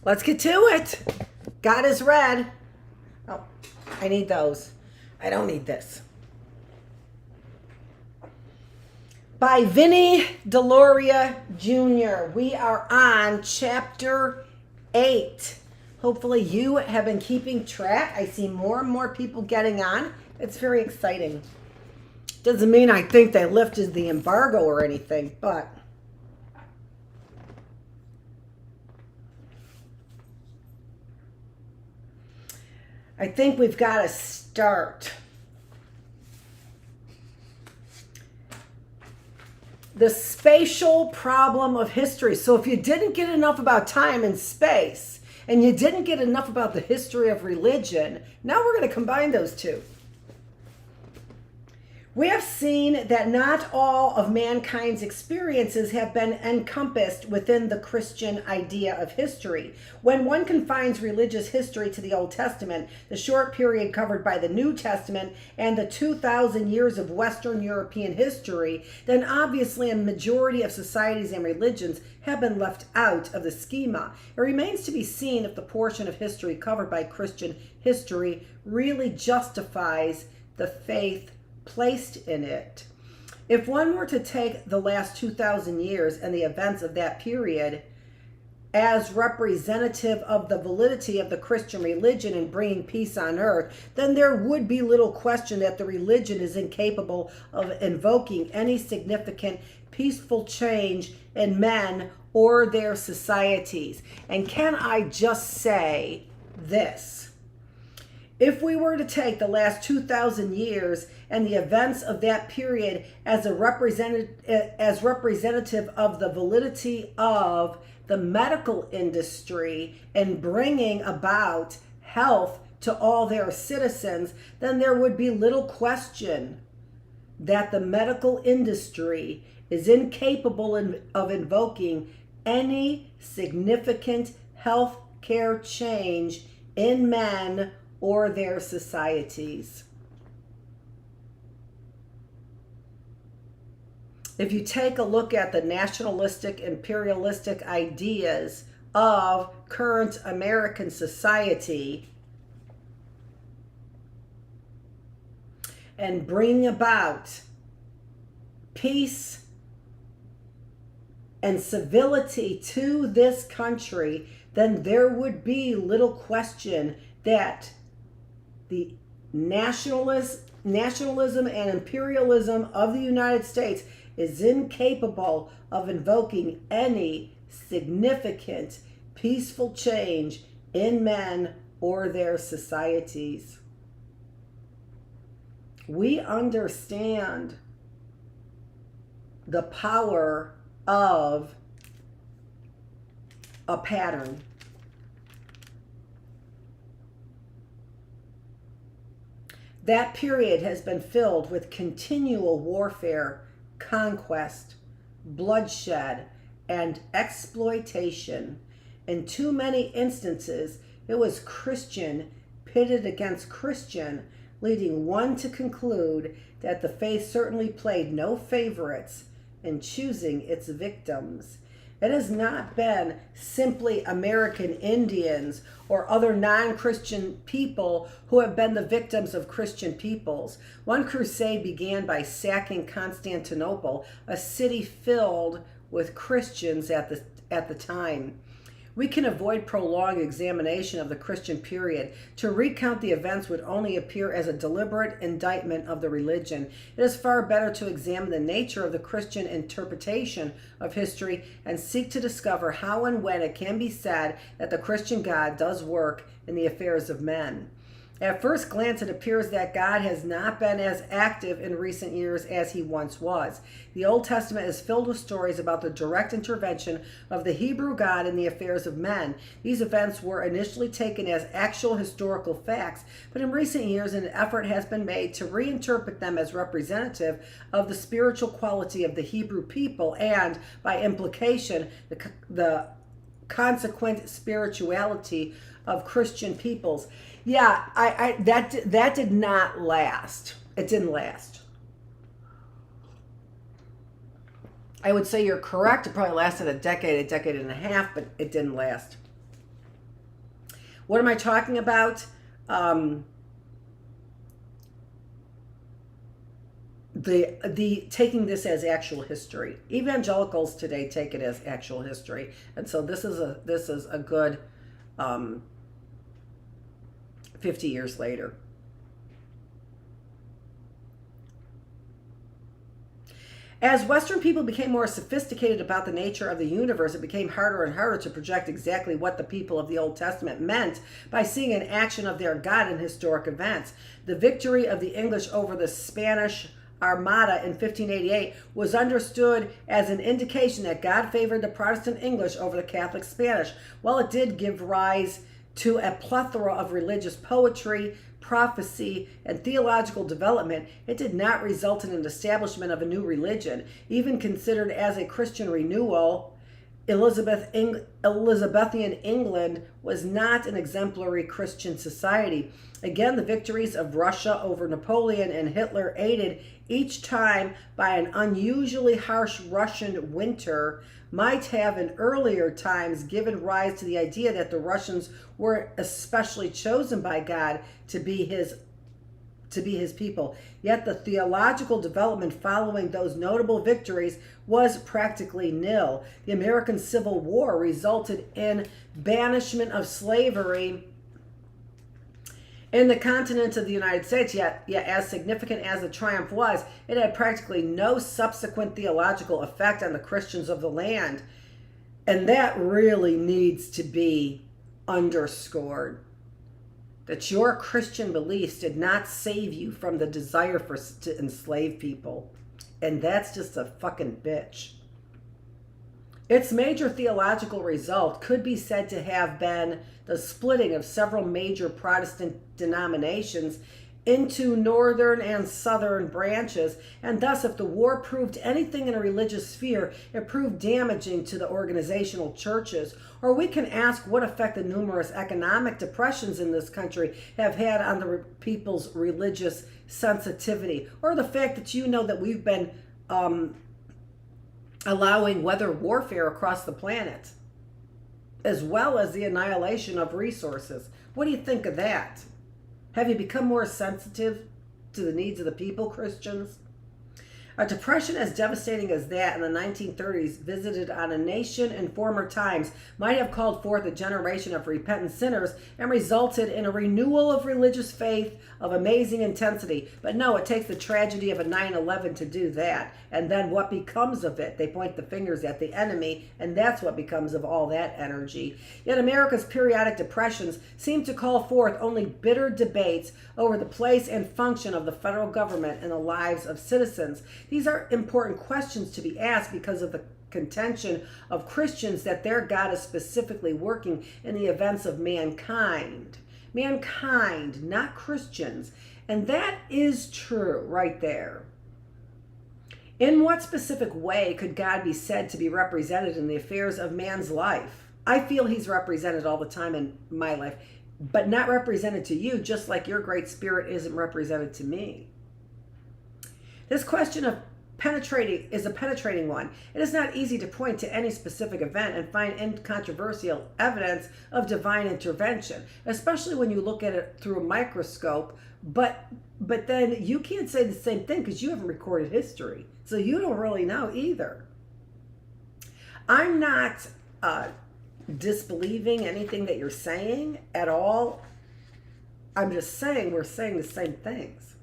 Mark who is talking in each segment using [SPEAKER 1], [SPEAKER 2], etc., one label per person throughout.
[SPEAKER 1] Let's get to it. God is red. Oh, I need those. I don't need this. By Vinnie Deloria Jr. We are on chapter 8. Hopefully you have been keeping track. I see more and more people getting on. It's very exciting. Doesn't mean I think they lifted the embargo or anything, but I think we've got to start. The spatial problem of history. So if you didn't get enough about time and space, and you didn't get enough about the history of religion, now we're going to combine those two. We have seen that not all of mankind's experiences have been encompassed within the Christian idea of history. When one confines religious history to the Old Testament, the short period covered by the New Testament, and the 2,000 years of Western European history, then obviously a majority of societies and religions have been left out of the schema. It remains to be seen if the portion of history covered by Christian history really justifies the faith placed in it. If one were to take the last 2,000 years and the events of that period as representative of the validity of the Christian religion in bringing peace on earth, then there would be little question that the religion is incapable of invoking any significant peaceful change in men or their societies. And can I just say this? If we were to take the last 2,000 years and the events of that period as representative of the validity of the medical industry in bringing about health to all their citizens, then there would be little question that the medical industry is incapable of invoking any significant health care change in men or their societies. If you take a look at the nationalistic, imperialistic ideas of current American society and bring about peace and civility to this country, then there would be little question that the nationalism and imperialism of the United States is incapable of invoking any significant peaceful change in men or their societies. We understand the power of a pattern. That period has been filled with continual warfare, conquest, bloodshed, and exploitation. In too many instances, it was Christian pitted against Christian, leading one to conclude that the faith certainly played no favorites in choosing its victims. It has not been simply American Indians or other non-Christian people who have been the victims of Christian peoples. One crusade began by sacking Constantinople, a city filled with Christians at the time. We can avoid prolonged examination of the Christian period. To recount the events would only appear as a deliberate indictment of the religion. It is far better to examine the nature of the Christian interpretation of history and seek to discover how and when it can be said that the Christian God does work in the affairs of men. At first glance, it appears that God has not been as active in recent years as he once was. The Old Testament is filled with stories about the direct intervention of the Hebrew God in the affairs of men. These events were initially taken as actual historical facts, but in recent years an effort has been made to reinterpret them as representative of the spiritual quality of the Hebrew people and, by implication, the consequent spirituality of Christian peoples. Yeah, that did not last. It didn't last. I would say you're correct. It probably lasted a decade and a half, but it didn't last. What am I talking about? The taking this as actual history. Evangelicals today take it as actual history, and so this is a good 50 years later. As Western people became more sophisticated about the nature of the universe, it became harder and harder to project exactly what the people of the Old Testament meant by seeing an action of their God in historic events. The victory of the English over the Spanish Armada in 1588 was understood as an indication that God favored the Protestant English over the Catholic Spanish. While it did give rise to a plethora of religious poetry, prophecy, and theological development, it did not result in an establishment of a new religion. Even considered as a Christian renewal, Elizabethan England was not an exemplary Christian society. Again, the victories of Russia over Napoleon and Hitler, aided each time by an unusually harsh Russian winter, might have in earlier times given rise to the idea that the Russians were especially chosen by God to be his people. Yet the theological development following those notable victories was practically nil. The American Civil War resulted in banishment of slavery in the continent of the United States, yet as significant as the triumph was, it had practically no subsequent theological effect on the Christians of the land. And that really needs to be underscored. That your Christian beliefs did not save you from the desire to enslave people. And that's just a fucking bitch. Its major theological result could be said to have been the splitting of several major Protestant denominations into northern and southern branches, and thus if the war proved anything in a religious sphere, it proved damaging to the organizational churches. Or we can ask what effect the numerous economic depressions in this country have had on the people's religious sensitivity, or the fact that you know that we've been allowing weather warfare across the planet, as well as the annihilation of resources. What do you think of that? Have you become more sensitive to the needs of the people, Christians? A depression as devastating as that in the 1930s, visited on a nation in former times, might have called forth a generation of repentant sinners and resulted in a renewal of religious faith of amazing intensity. But no, it takes the tragedy of a 9/11 to do that. And then what becomes of it? They point the fingers at the enemy, and that's what becomes of all that energy. Yet America's periodic depressions seem to call forth only bitter debates over the place and function of the federal government in the lives of citizens. These are important questions to be asked because of the contention of Christians that their God is specifically working in the events of mankind. Mankind, not Christians. And that is true right there. In what specific way could God be said to be represented in the affairs of man's life? I feel he's represented all the time in my life, but not represented to you, just like your great spirit isn't represented to me. This question of penetrating is a penetrating one. It is not easy to point to any specific event and find incontrovertible evidence of divine intervention, especially when you look at it through a microscope. But then you can't say the same thing because you haven't recorded history, so you don't really know either. I'm not disbelieving anything that you're saying at all. I'm just saying we're saying the same things.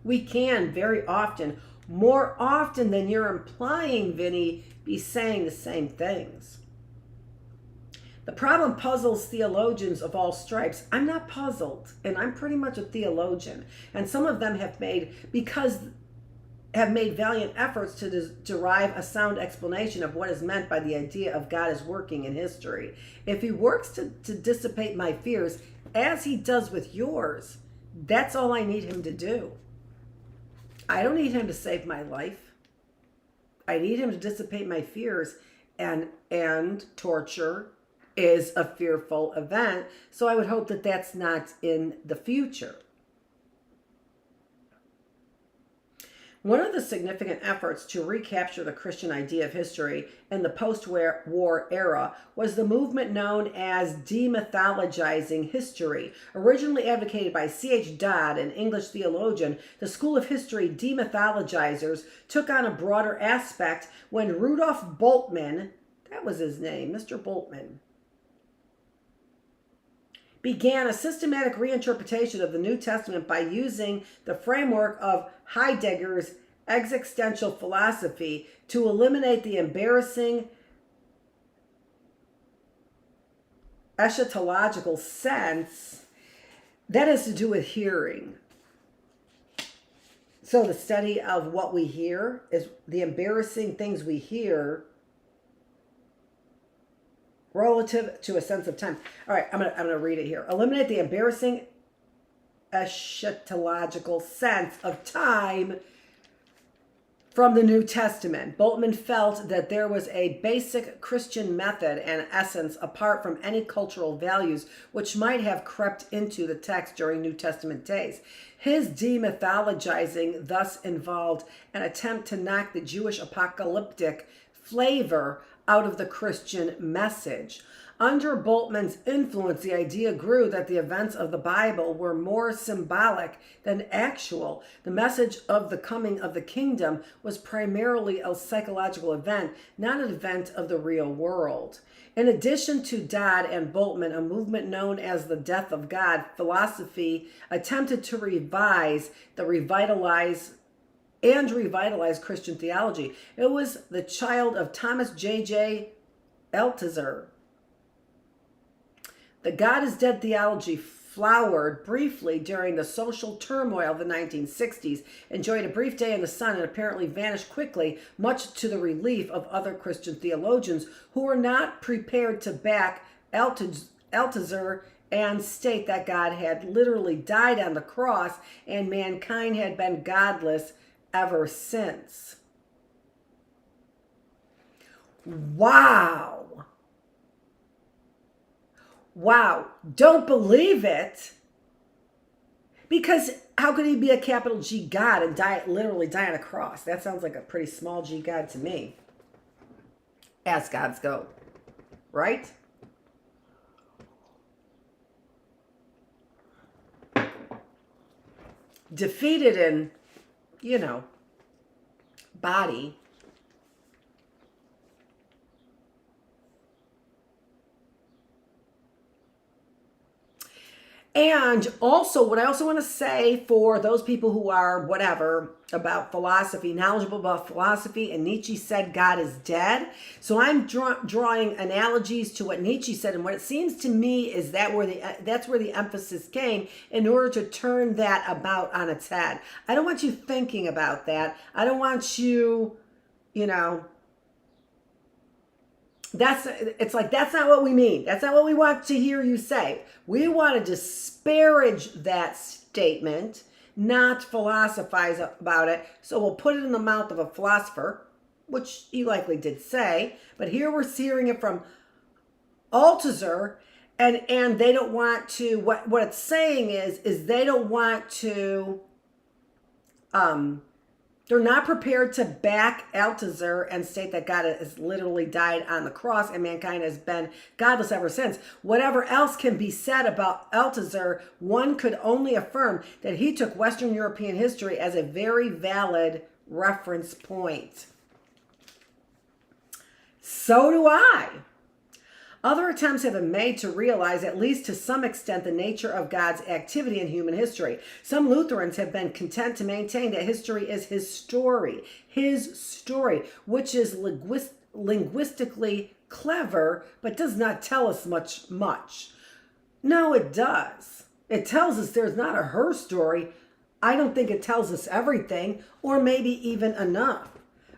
[SPEAKER 1] We can very often, more often than you're implying, Vinny, be saying the same things. The problem puzzles theologians of all stripes. I'm not puzzled, and I'm pretty much a theologian. And some of them have made valiant efforts to derive a sound explanation of what is meant by the idea of God is working in history. If he works to dissipate my fears, as he does with yours, that's all I need him to do. I don't need him to save my life. I need him to dissipate my fears, and torture is a fearful event. So I would hope that that's not in the future. One of the significant efforts to recapture the Christian idea of history in the post-war era was the movement known as demythologizing history. Originally advocated by C.H. Dodd, an English theologian, the School of History demythologizers took on a broader aspect when Rudolf Bultmann, that was his name, Mr. Bultmann, began a systematic reinterpretation of the New Testament by using the framework of Heidegger's existential philosophy to eliminate the embarrassing eschatological sense that has to do with hearing. So the study of what we hear is the embarrassing things we hear relative to a sense of time. All right, I'm gonna read it here. Eliminate the embarrassing eschatological sense of time from the New Testament. Bultmann felt that there was a basic Christian method and essence apart from any cultural values which might have crept into the text during New Testament days. His demythologizing thus involved an attempt to knock the Jewish apocalyptic flavor out of the Christian message. Under Bultmann's influence, the idea grew that the events of the Bible were more symbolic than actual. The message of the coming of the kingdom was primarily a psychological event, not an event of the real world. In addition to Dodd and Bultmann, a movement known as the Death of God philosophy attempted to revitalize Christian theology. It was the child of Thomas J.J. Althusser. The God is dead theology flowered briefly during the social turmoil of the 1960s, enjoyed a brief day in the sun, and apparently vanished quickly, much to the relief of other Christian theologians who were not prepared to back Althusser and state that God had literally died on the cross and mankind had been godless ever since. Wow. Don't believe it. Because how could he be a capital G God and literally die on a cross? That sounds like a pretty small G God to me. As gods go. Right? Defeated in, body. And also, what I also want to say for those people who are whatever about philosophy, knowledgeable about philosophy, and Nietzsche said God is dead. So I'm drawing analogies to what Nietzsche said, and what it seems to me is that's where the emphasis came in order to turn that about on its head. I don't want you thinking about that. I don't want you, that's not what we mean. That's not what we want to hear you say. We want to disparage that statement, not philosophize about it. So we'll put it in the mouth of a philosopher, which he likely did say, but here we're hearing it from Althusser, and they don't want to, what it's saying is they don't want to, they're not prepared to back Althusser and state that God has literally died on the cross and mankind has been godless ever since. Whatever else can be said about Althusser, one could only affirm that he took Western European history as a very valid reference point. So do I. Other attempts have been made to realize, at least to some extent, the nature of God's activity in human history. Some Lutherans have been content to maintain that history is his story, which is linguistically clever, but does not tell us much. No, it does. It tells us there's not a her story. I don't think it tells us everything, or maybe even enough.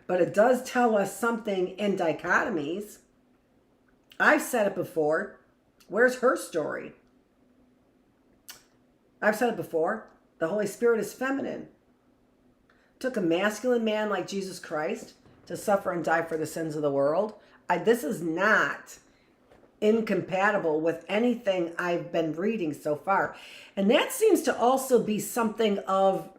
[SPEAKER 1] But it does tell us something in dichotomies. I've said it before. Where's her story? I've said it before. The Holy Spirit is feminine. It took a masculine man like Jesus Christ to suffer and die for the sins of the world. This is not incompatible with anything I've been reading so far. And that seems to also be something of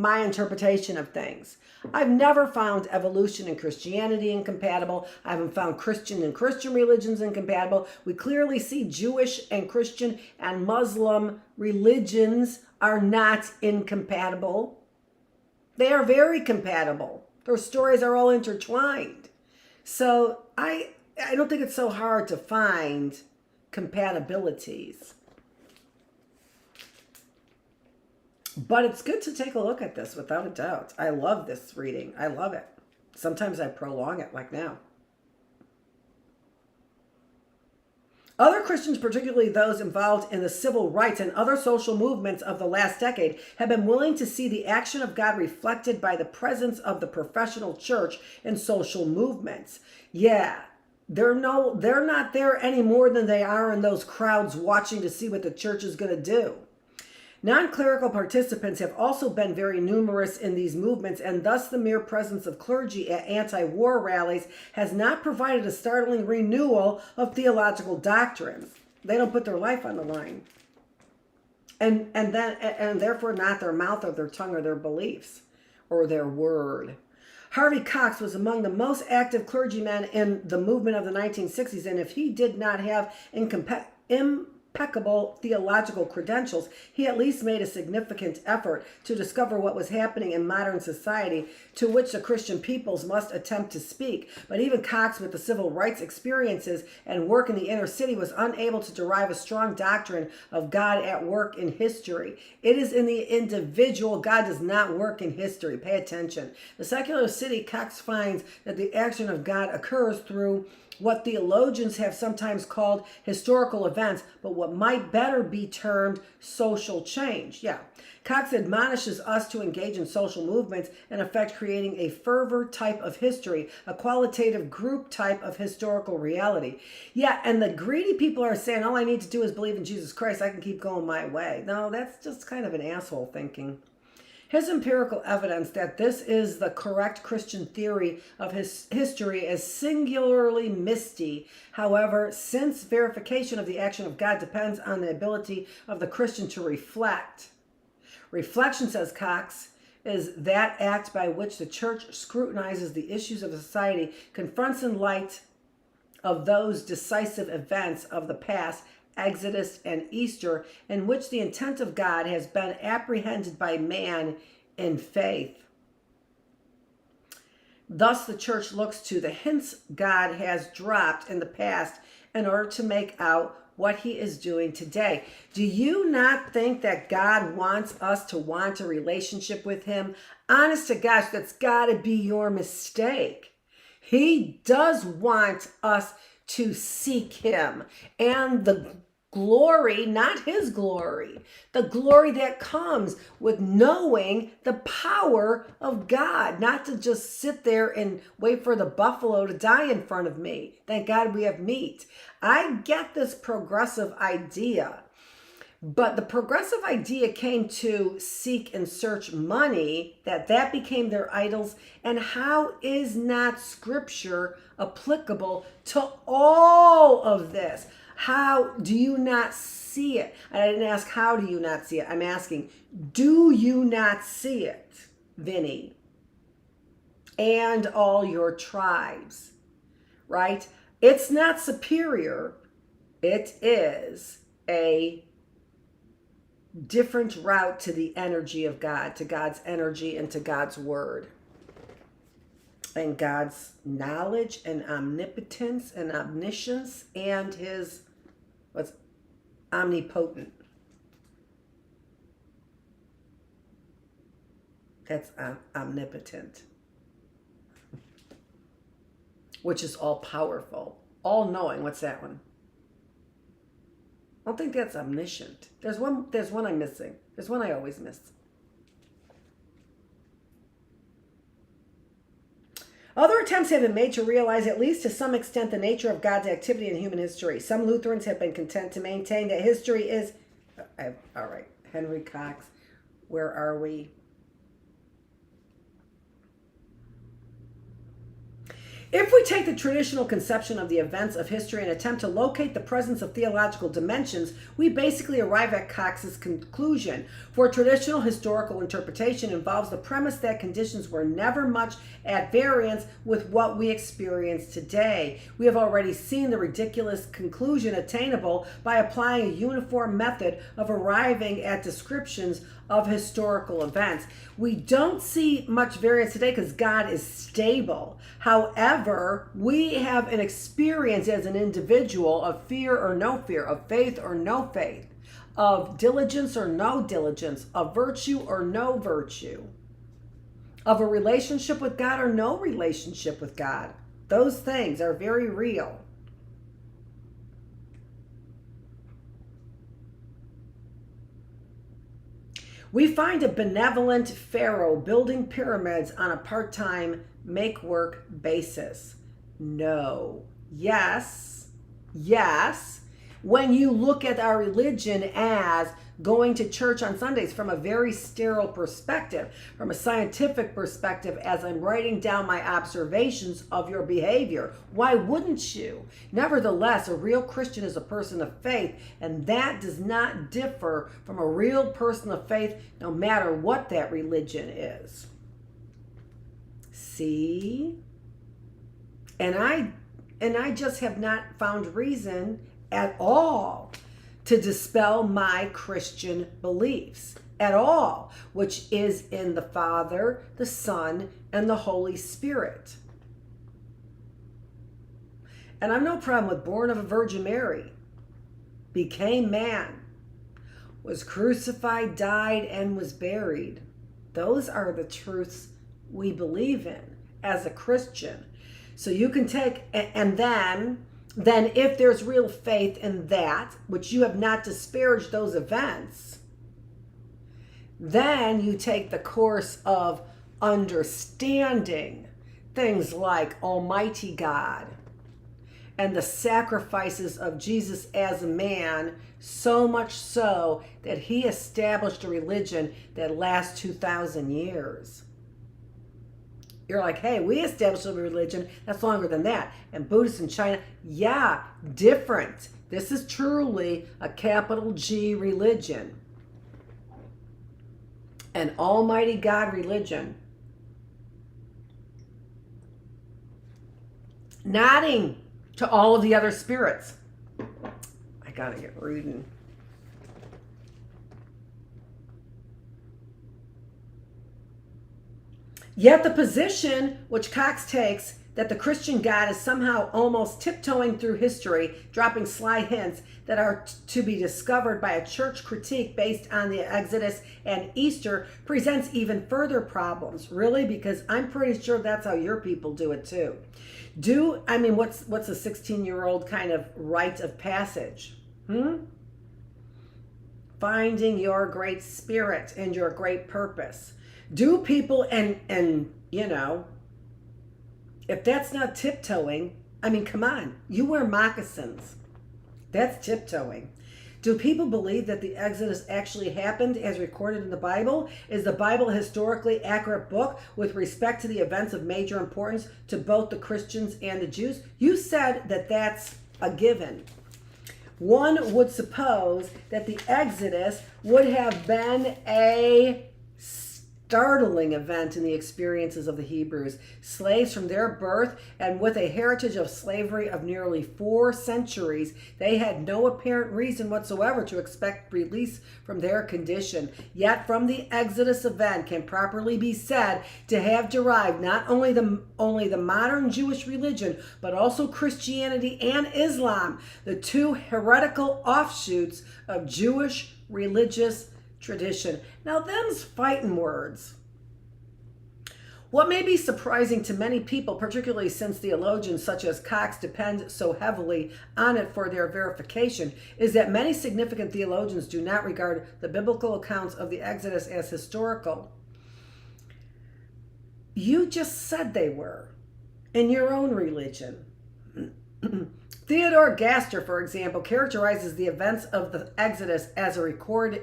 [SPEAKER 1] my interpretation of things. I've never found evolution and Christianity incompatible. I haven't found Christian and Christian religions incompatible. We clearly see Jewish and Christian and Muslim religions are not incompatible. They are very compatible. Their stories are all intertwined. So I don't think it's so hard to find compatibilities. But it's good to take a look at this without a doubt. I love this reading. I love it. Sometimes I prolong it like now. Other Christians, particularly those involved in the civil rights and other social movements of the last decade, have been willing to see the action of God reflected by the presence of the professional church in social movements. Yeah, they're not there any more than they are in those crowds watching to see what the church is going to do. Non-clerical participants have also been very numerous in these movements, and thus the mere presence of clergy at anti-war rallies has not provided a startling renewal of theological doctrines. They don't put their life on the line. And therefore not their mouth or their tongue or their beliefs or their word. Harvey Cox was among the most active clergymen in the movement of the 1960s, and if he did not have impeccable theological credentials, he at least made a significant effort to discover what was happening in modern society, to which the Christian peoples must attempt to speak. But even Cox, with the civil rights experiences and work in the inner city, was unable to derive a strong doctrine of God at work in history. It is in the individual. God does not work in history. Pay attention. The secular city, Cox finds that the action of God occurs through what theologians have sometimes called historical events, but what might better be termed social change. Yeah. Cox admonishes us to engage in social movements, in effect creating a fervor type of history, a qualitative group type of historical reality. Yeah, and the greedy people are saying, all I need to do is believe in Jesus Christ, I can keep going my way. No, that's just kind of an asshole thinking. His empirical evidence that this is the correct Christian theory of his history is singularly misty. However, since verification of the action of God depends on the ability of the Christian to reflect. Reflection, says Cox, is that act by which the church scrutinizes the issues of society, confronts in light of those decisive events of the past, Exodus and Easter, in which the intent of God has been apprehended by man in faith. Thus, the church looks to the hints God has dropped in the past in order to make out what he is doing today. Do you not think that God wants us to want a relationship with him? Honest to gosh, that's got to be your mistake. He does want us to seek him, and the glory, not his glory, the glory that comes with knowing the power of God, not to just sit there and wait for the buffalo to die in front of me. Thank God we have meat. I get this progressive idea, but the progressive idea came to seek and search money, that became their idols. And how is not scripture applicable to all of this? How do you not see it? I didn't ask how do you not see it. I'm asking, do you not see it, Vinny? And all your tribes, right? It's not superior. It is a different route to the energy of God, to God's energy and to God's word. And God's knowledge and omnipotence and omniscience and his what's omnipotent. That's omnipotent. Which is all powerful, all knowing. What's that one? I don't think that's omniscient. There's one I'm missing. There's one I always miss. Other attempts have been made to realize, at least to some extent, the nature of God's activity in human history. Some Lutherans have been content to maintain that history is... all right, Henry Cox, where are we? If we take the traditional conception of the events of history and attempt to locate the presence of theological dimensions, we basically arrive at Cox's conclusion. For traditional historical interpretation involves the premise that conditions were never much at variance with what we experience today. We have already seen the ridiculous conclusion attainable by applying a uniform method of arriving at descriptions of historical events. We don't see much variance today because God is stable. However, we have an experience as an individual of fear or no fear, of faith or no faith, of diligence or no diligence, of virtue or no virtue, of a relationship with God or no relationship with God. Those things are very real. We find a benevolent pharaoh building pyramids on a part-time make-work basis. No. Yes. Yes. When you look at our religion as going to church on Sundays from a very sterile perspective, from a scientific perspective, as I'm writing down my observations of your behavior, why wouldn't you? Nevertheless, a real Christian is a person of faith, and that does not differ from a real person of faith, no matter what that religion is. See? And I just have not found reason at all to dispel my Christian beliefs at all, which is in the Father, the Son, and the Holy Spirit. And I'm no problem with born of a Virgin Mary, became man, was crucified, died, and was buried. Those are the truths we believe in as a Christian. So you can take, and then if there's real faith in that, which you have not disparaged those events, then you take the course of understanding things like Almighty God and the sacrifices of Jesus as a man, so much so that he established a religion that lasts 2,000 years. You're like, hey, we established a religion that's longer than that. And Buddhists in China, yeah, different. This is truly a capital G religion. An Almighty God religion. Nodding to all of the other spirits. I gotta get reading. Yet the position which Cox takes that the Christian God is somehow almost tiptoeing through history, dropping sly hints that are to be discovered by a church critique based on the Exodus and Easter, presents even further problems. Really? Because I'm pretty sure that's how your people do it too. What's a 16-year-old kind of rite of passage? Finding your great spirit and your great purpose. Do people, and you know, if that's not tiptoeing, come on, you wear moccasins. That's tiptoeing. Do people believe that the Exodus actually happened as recorded in the Bible? Is the Bible a historically accurate book with respect to the events of major importance to both the Christians and the Jews? You said that that's a given. One would suppose that the Exodus would have been a startling event in the experiences of the Hebrews, slaves from their birth, and with a heritage of slavery of nearly 4 centuries, they had no apparent reason whatsoever to expect release from their condition. Yet from the Exodus event can properly be said to have derived not only the modern Jewish religion, but also Christianity and Islam, the 2 heretical offshoots of Jewish religious tradition. Now, them's fighting words. What may be surprising to many people, particularly since theologians such as Cox depend so heavily on it for their verification, is that many significant theologians do not regard the biblical accounts of the Exodus as historical. You just said they were in your own religion. Theodore Gaster, for example, characterizes the events of the Exodus as recorded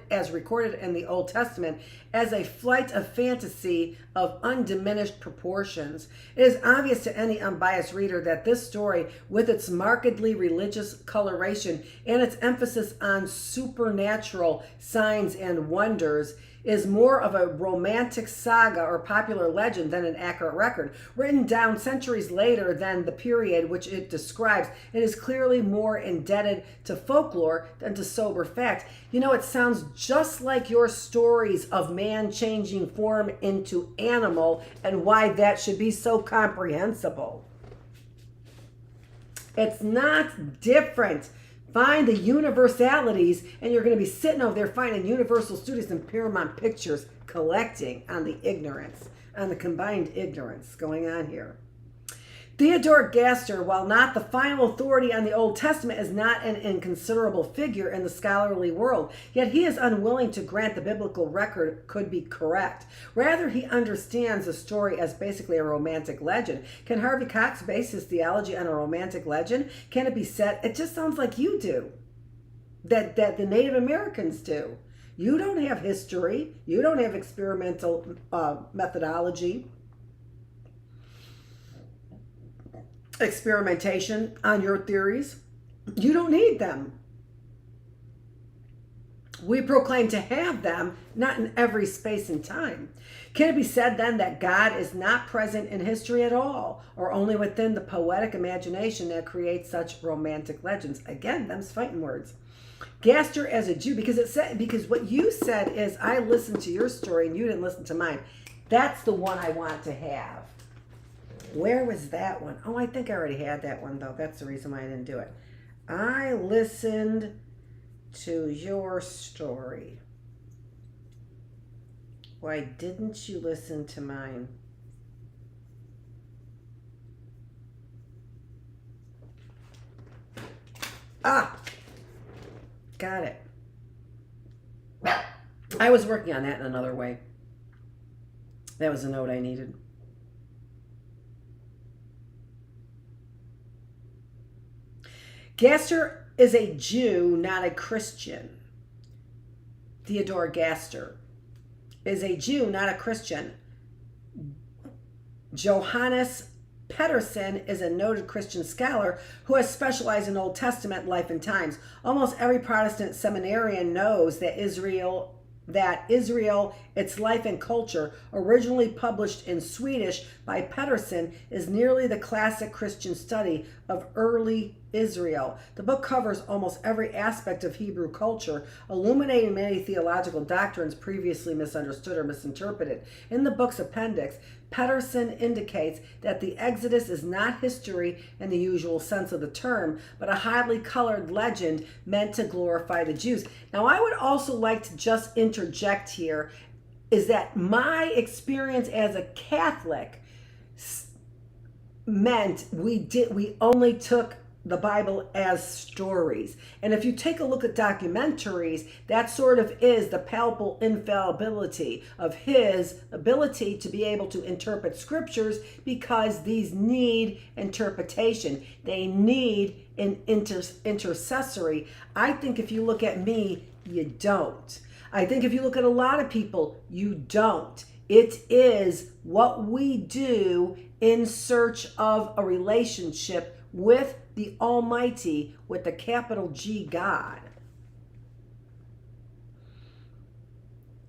[SPEAKER 1] in the Old Testament as a flight of fantasy of undiminished proportions. It is obvious to any unbiased reader that this story, with its markedly religious coloration and its emphasis on supernatural signs and wonders, is more of a romantic saga or popular legend than an accurate record. Written down centuries later than the period which it describes, it is clearly more indebted to folklore than to sober fact. You know, it sounds just like your stories of man changing form into animal and why that should be so comprehensible. It's not different. Find the universalities, and you're going to be sitting over there finding Universal Studios and Paramount Pictures collecting on the ignorance, on the combined ignorance going on here. Theodore Gaster, while not the final authority on the Old Testament, is not an inconsiderable figure in the scholarly world, yet he is unwilling to grant the biblical record could be correct. Rather, he understands the story as basically a romantic legend. Can Harvey Cox base his theology on a romantic legend? Can it be said? It just sounds like you do, that the Native Americans do. You don't have history. You don't have experimental methodology. Experimentation on your theories. You don't need them. We proclaim to have them, not in every space and time. Can it be said then that God is not present in history at all, or only within the poetic imagination that creates such romantic legends? Again, them's fighting words. Gaster as a Jew, because what you said is I listened to your story and you didn't listen to mine. That's the one I want to have. Where was that one? Oh, I think I already had that one, though. That's the reason why I didn't do it. I listened to your story. Why didn't you listen to mine? Ah! Got it. I was working on that in another way. That was a note I needed. Gaster is a Jew, not a Christian. Theodore Gaster is a Jew, not a Christian. Johannes Pedersen is a noted Christian scholar who has specialized in Old Testament life and times. Almost every Protestant seminarian knows that Israel, its life and culture, originally published in Swedish by Pedersen, is nearly the classic Christian study of early Israel. The book covers almost every aspect of Hebrew culture, illuminating many theological doctrines previously misunderstood or misinterpreted. In the book's appendix, Pedersen indicates that the Exodus is not history in the usual sense of the term, but a highly colored legend meant to glorify the Jews. Now, I would also like to just interject here is that my experience as a Catholic meant we only took the Bible as stories. And if you take a look at documentaries, that sort of is the palpable infallibility of his ability to be able to interpret scriptures, because these need interpretation. They need an intercessory. I think if you look at me, you don't. I think if you look at a lot of people, you don't. It is what we do in search of a relationship with the Almighty, with the capital G, God.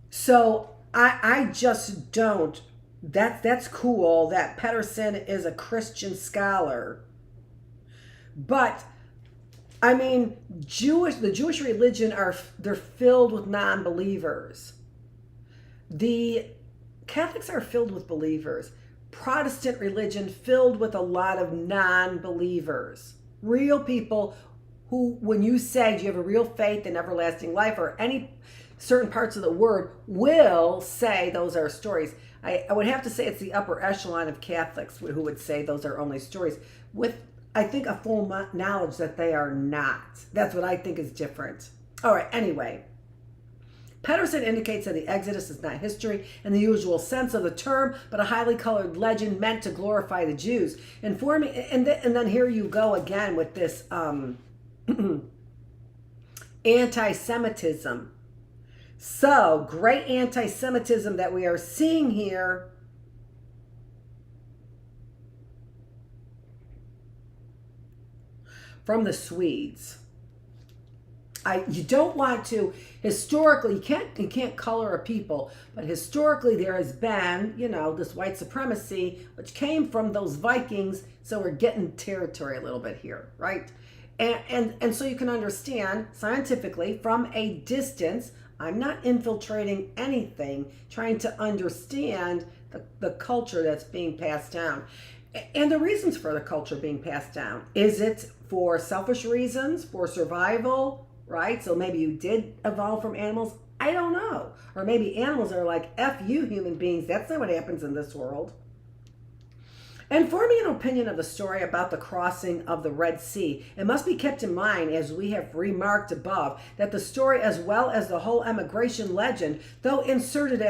[SPEAKER 1] So I just don't. That's cool that Pedersen is a Christian scholar. But I mean, the Jewish religion they're filled with non-believers. The Catholics are filled with believers. Protestant religion filled with a lot of non-believers. Real people who, when you say, do you have a real faith in everlasting life, or any certain parts of the word, will say those are stories. I would have to say it's the upper echelon of Catholics who would say those are only stories, with, I think, a full knowledge that they are not. That's what I think is different. All right, anyway. Pedersen indicates that the Exodus is not history in the usual sense of the term, but a highly colored legend meant to glorify the Jews. And then here you go again with this anti-Semitism. So, great anti-Semitism that we are seeing here. From the Swedes. You don't want to, historically, you can't color a people, but historically there has been, this white supremacy, which came from those Vikings, so we're getting territory a little bit here, right? And so you can understand scientifically from a distance, I'm not infiltrating anything, trying to understand the culture that's being passed down. And the reasons for the culture being passed down. Is it for selfish reasons, for survival, right? So maybe you did evolve from animals. I don't know. Or maybe animals are like, F you human beings. That's not what happens in this world. And forming an opinion of the story about the crossing of the Red Sea, it must be kept in mind, as we have remarked above, that the story as well as the whole emigration legend, though inserted,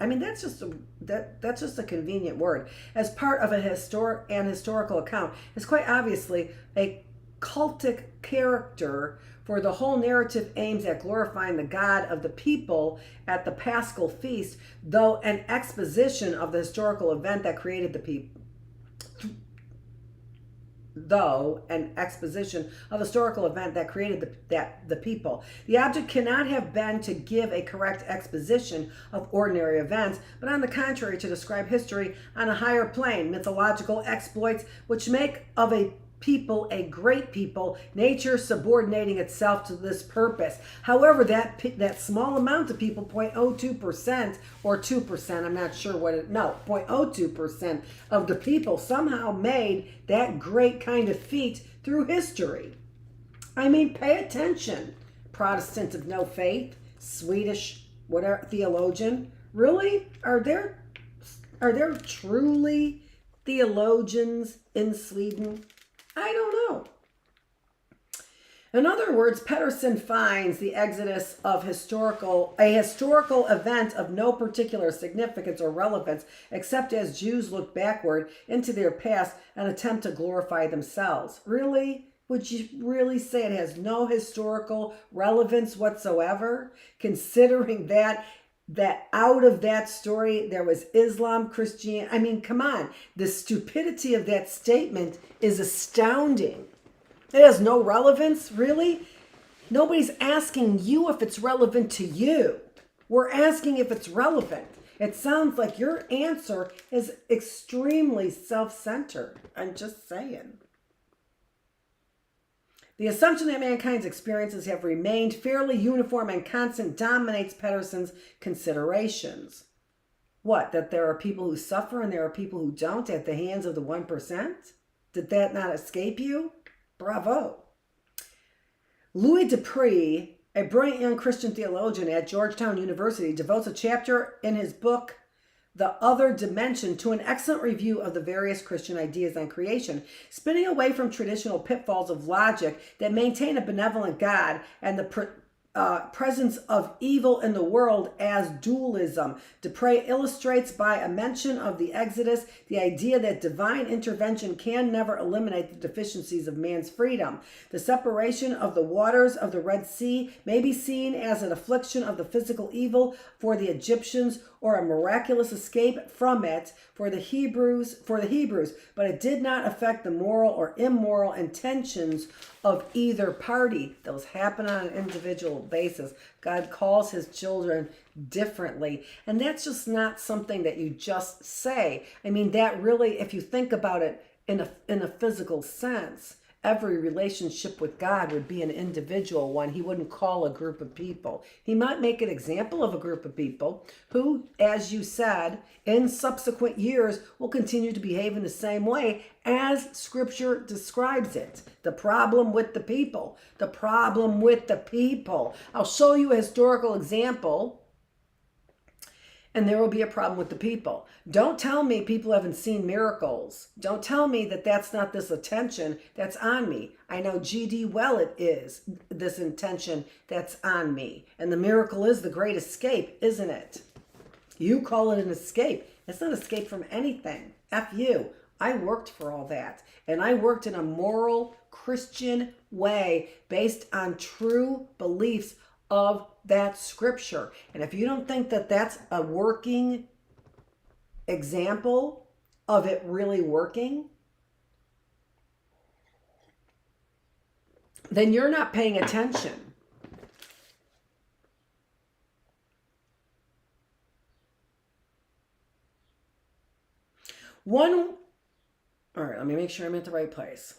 [SPEAKER 1] I mean, that's just a convenient word, as part of an historical account, is quite obviously a cultic character, for the whole narrative aims at glorifying the God of the people at the Paschal feast, though an exposition of the historical event that created the people. The object cannot have been to give a correct exposition of ordinary events, but on the contrary, to describe history on a higher plane, mythological exploits which make of a people a great people, nature subordinating itself to this purpose. However, that small amount of people, 0.02% or 2%, I'm not sure what 0.02% of the people somehow made that great kind of feat through history. I mean, pay attention, Protestant of no faith, Swedish whatever theologian. Really? Are there truly theologians in Sweden? I don't know. In other words, Pedersen finds the Exodus of a historical event of no particular significance or relevance, except as Jews look backward into their past and attempt to glorify themselves. Really? Would you really say it has no historical relevance whatsoever, considering that out of that story there was Islam, Christianity? I mean, come on. The stupidity of that statement is astounding. It has no relevance, really? Nobody's asking you if it's relevant to you. We're asking if it's relevant. It sounds like your answer is extremely self-centered. I'm just saying. The assumption that mankind's experiences have remained fairly uniform and constant dominates Pedersen's considerations. What, that there are people who suffer and there are people who don't at the hands of the 1%? Did that not escape you? Bravo. Louis Dupree, a brilliant young Christian theologian at Georgetown University, devotes a chapter in his book, The Other Dimension, to an excellent review of the various Christian ideas on creation, spinning away from traditional pitfalls of logic that maintain a benevolent God and the presence of evil in the world as dualism. Dupree illustrates by a mention of the Exodus the idea that divine intervention can never eliminate the deficiencies of man's freedom. The separation of the waters of the Red Sea may be seen as an affliction of the physical evil for the Egyptians, or a miraculous escape from it for the Hebrews, but it did not affect the moral or immoral intentions of either party. Those happen on an individual basis. God calls his children differently, and that's just not something that you just say. I mean, that really, if you think about it in a physical sense, every relationship with God would be an individual one. He wouldn't call a group of people. He might make an example of a group of people who, as you said, in subsequent years will continue to behave in the same way as Scripture describes it. The problem with the people. The problem with the people. I'll show you a historical example and there will be a problem with the people. Don't tell me people haven't seen miracles. Don't tell me that that's not this attention that's on me. I know GD well it is this intention that's on me. And the miracle is the great escape, isn't it? You call it an escape. It's not escape from anything. F you. I worked for all that. And I worked in a moral Christian way based on true beliefs of that scripture. And if you don't think that that's a working example of it really working, then you're not paying attention. All right, let me make sure I'm at the right place.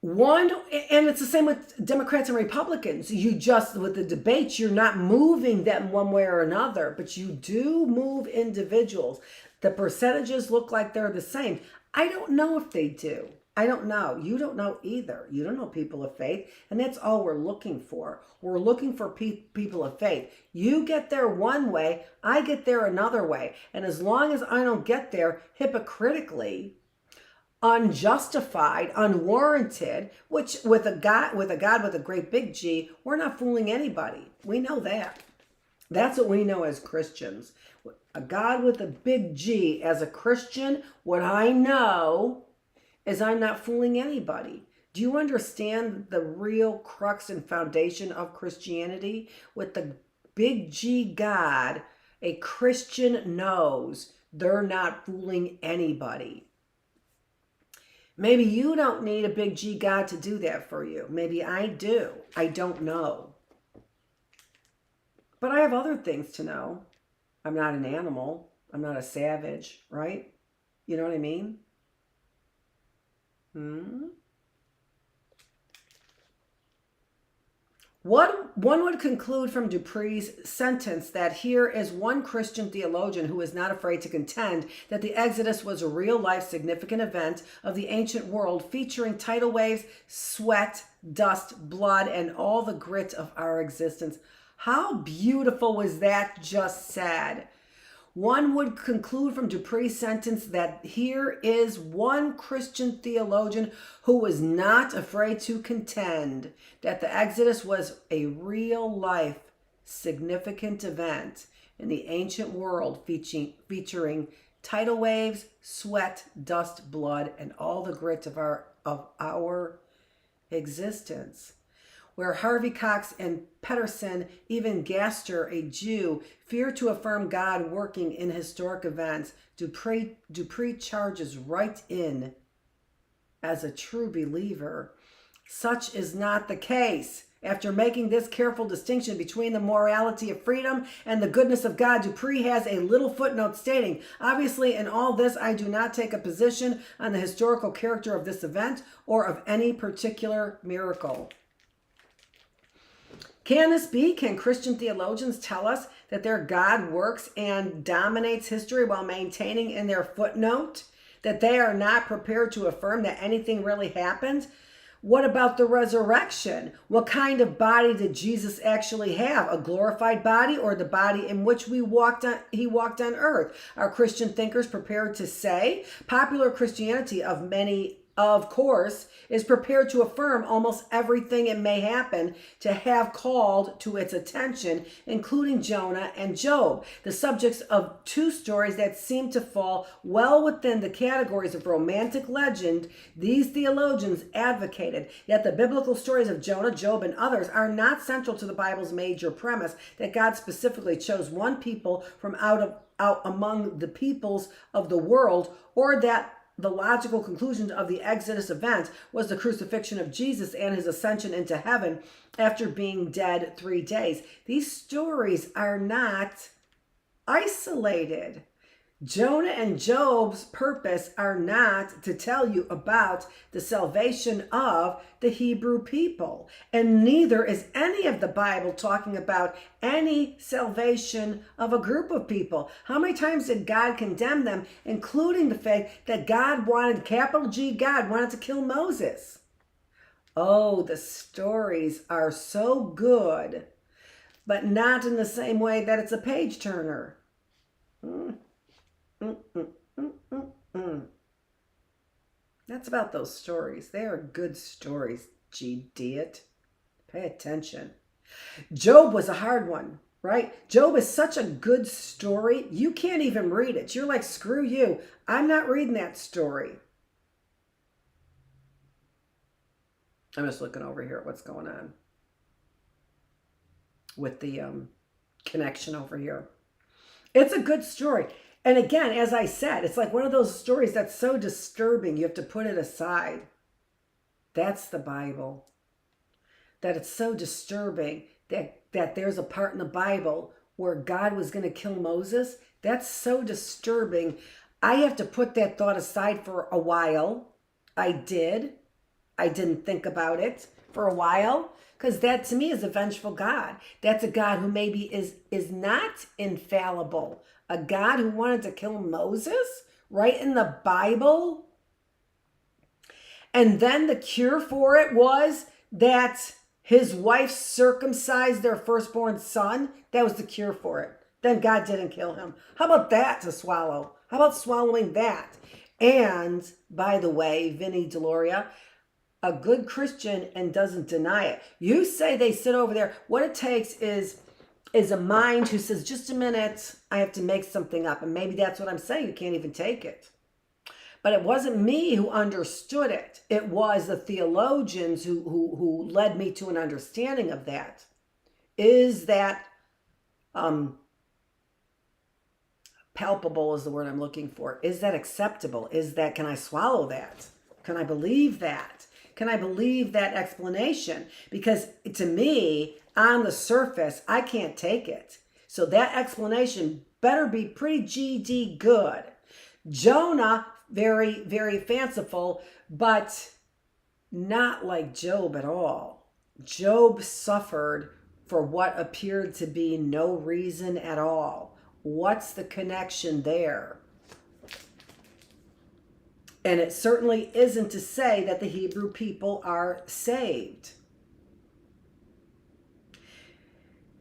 [SPEAKER 1] And it's the same with Democrats and Republicans. With the debates, you're not moving them one way or another, but you do move individuals. The percentages look like they're the same. I don't know if they do. I don't know. You don't know either. You don't know people of faith. And that's all we're looking for. We're looking for people of faith. You get there one way, I get there another way. And as long as I don't get there hypocritically, unjustified, unwarranted, which with a God with a great big G, we're not fooling anybody. We know that. That's what we know as Christians. A God with a big G as a Christian, what I know is I'm not fooling anybody. Do you understand the real crux and foundation of Christianity? With the big G God, a Christian knows they're not fooling anybody. Maybe you don't need a big G God to do that for you. Maybe I do. I don't know. But I have other things to know. I'm not an animal. I'm not a savage, right? You know what I mean? One would conclude from Dupree's sentence that here is one Christian theologian who is not afraid to contend that the Exodus was a real-life significant event of the ancient world featuring tidal waves, sweat, dust, blood, and all the grit of our existence. How beautiful was that just said? One would conclude from Dupree's sentence that here is one Christian theologian who was not afraid to contend that the Exodus was a real-life significant event in the ancient world featuring tidal waves, sweat, dust, blood, and all the grit of our existence. Where Harvey Cox and Pedersen, even Gaster, a Jew, fear to affirm God working in historic events, Dupree charges right in as a true believer. Such is not the case. After making this careful distinction between the morality of freedom and the goodness of God, Dupree has a little footnote stating, obviously in all this I do not take a position on the historical character of this event or of any particular miracle. Can this be? Can Christian theologians tell us that their God works and dominates history while maintaining in their footnote that they are not prepared to affirm that anything really happened? What about the resurrection? What kind of body did Jesus actually have? A glorified body or the body in which he walked on earth? Are Christian thinkers prepared to say? Popular Christianity of course, is prepared to affirm almost everything it may happen to have called to its attention, including Jonah and Job, the subjects of two stories that seem to fall well within the categories of romantic legend. These theologians advocated that the biblical stories of Jonah, Job, and others are not central to the Bible's major premise that God specifically chose one people from out among the peoples of the world, or that the logical conclusion of the Exodus event was the crucifixion of Jesus and his ascension into heaven after being dead 3 days. These stories are not isolated. Jonah and Job's purpose are not to tell you about the salvation of the Hebrew people. And neither is any of the Bible talking about any salvation of a group of people. How many times did God condemn them, including the fact that God wanted, capital G, God wanted to kill Moses? Oh, the stories are so good, but not in the same way that it's a page turner. Mm, mm, mm, mm, mm, mm. That's about those stories. They are good stories, G-Diet. Pay attention. Job was a hard one, right? Job is such a good story. You can't even read it. You're like, screw you. I'm not reading that story. I'm just looking over here at what's going on with the connection over here. It's a good story. And again, as I said, it's like one of those stories that's so disturbing, you have to put it aside. That's the Bible. That it's so disturbing that there's a part in the Bible where God was going to kill Moses. That's so disturbing. I have to put that thought aside for a while. I did. I didn't think about it for a while, because that to me is a vengeful God. That's a God who maybe is not infallible. A God who wanted to kill Moses right in the Bible. And then the cure for it was that his wife circumcised their firstborn son. That was the cure for it. Then God didn't kill him. How about that to swallow? How about swallowing that? And by the way, Vinnie Deloria, a good Christian and doesn't deny it. You say they sit over there. What it takes is a mind who says, just a minute, I have to make something up. And maybe that's what I'm saying. You can't even take it. But it wasn't me who understood it. It was the theologians who led me to an understanding of that. Is that palpable is the word I'm looking for. Is that acceptable? Is that, can I swallow that? Can I believe that? Can I believe that explanation? Because to me, on the surface, I can't take it. So that explanation better be pretty GD good. Jonah, very, very fanciful, but not like Job at all. Job suffered for what appeared to be no reason at all. What's the connection there? And it certainly isn't to say that the Hebrew people are saved.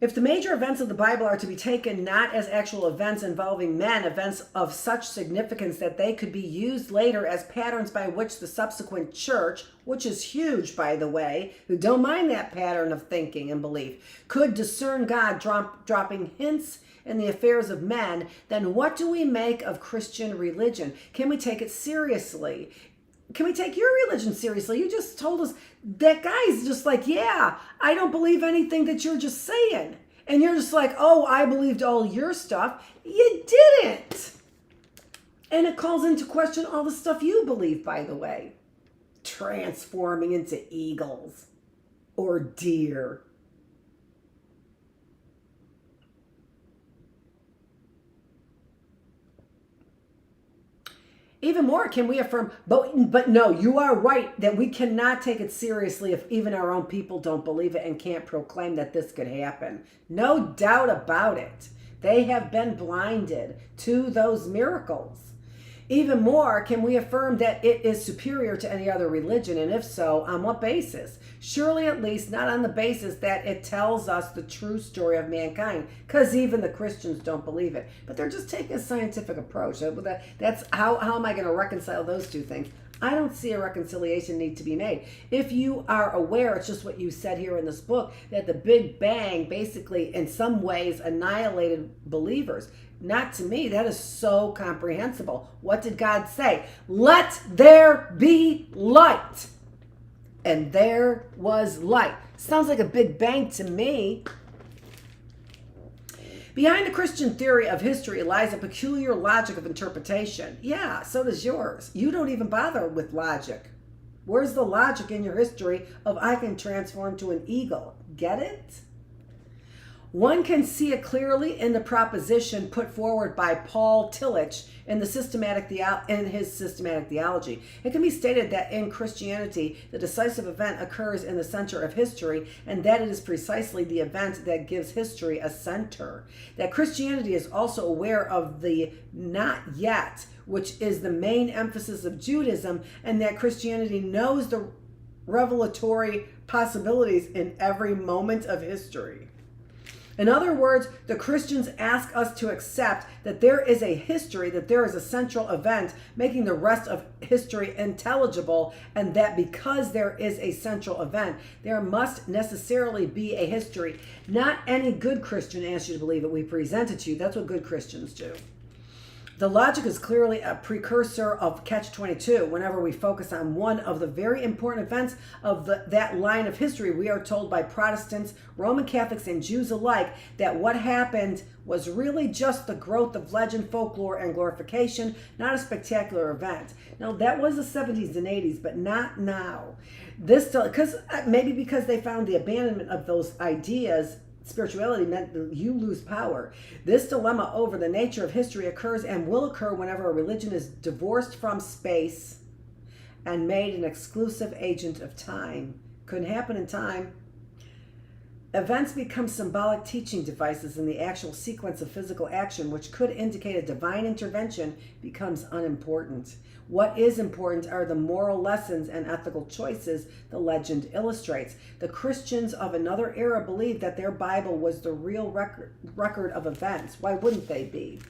[SPEAKER 1] If the major events of the Bible are to be taken not as actual events involving men, events of such significance that they could be used later as patterns by which the subsequent church, which is huge, by the way, who don't mind that pattern of thinking and belief, could discern God dropping hints in the affairs of men, then what do we make of Christian religion? Can we take it seriously? Can we take your religion seriously? You just told us that guy's just like, yeah, I don't believe anything that you're just saying. And you're just like, oh, I believed all your stuff. You didn't. And it calls into question all the stuff you believe, by the way. Transforming into eagles or deer. Even more, can we affirm, but no, you are right that we cannot take it seriously if even our own people don't believe it and can't proclaim that this could happen. No doubt about it. They have been blinded to those miracles. Even more, can we affirm that it is superior to any other religion? And if so, on what basis? Surely at least not on the basis that it tells us the true story of mankind, because even the Christians don't believe it. But they're just taking a scientific approach. That's how am I going to reconcile those two things? I don't see a reconciliation need to be made. If you are aware, it's just what you said here in this book, that the Big Bang basically in some ways annihilated believers. Not to me, that is so comprehensible. What did God say? Let there be light. And there was light. Sounds like a Big Bang to me. Behind the Christian theory of history lies a peculiar logic of interpretation. Yeah, so does yours. You don't even bother with logic. Where's the logic in your history of I can transform to an eagle? Get it? One can see it clearly in the proposition put forward by Paul Tillich in his systematic theology. It can be stated that in Christianity, the decisive event occurs in the center of history, and that it is precisely the event that gives history a center. That Christianity is also aware of the not yet, which is the main emphasis of Judaism, and that Christianity knows the revelatory possibilities in every moment of history. In other words, the Christians ask us to accept that there is a history, that there is a central event making the rest of history intelligible, and that because there is a central event, there must necessarily be a history. Not any good Christian asks you to believe it. We present it to you. That's what good Christians do. The logic is clearly a precursor of Catch-22. Whenever we focus on one of the very important events of that line of history, we are told by Protestants, Roman Catholics, and Jews alike that what happened was really just the growth of legend, folklore, and glorification, not a spectacular event. Now, that was the 70s and 80s, but not now. This still, maybe because they found the abandonment of those ideas, spirituality meant that you lose power. This dilemma over the nature of history occurs and will occur whenever a religion is divorced from space and made an exclusive agent of time. Couldn't happen in time. Events become symbolic teaching devices, and the actual sequence of physical action, which could indicate a divine intervention, becomes unimportant. What is important are the moral lessons and ethical choices the legend illustrates. The Christians of another era believed that their Bible was the real record of events. Why wouldn't they be?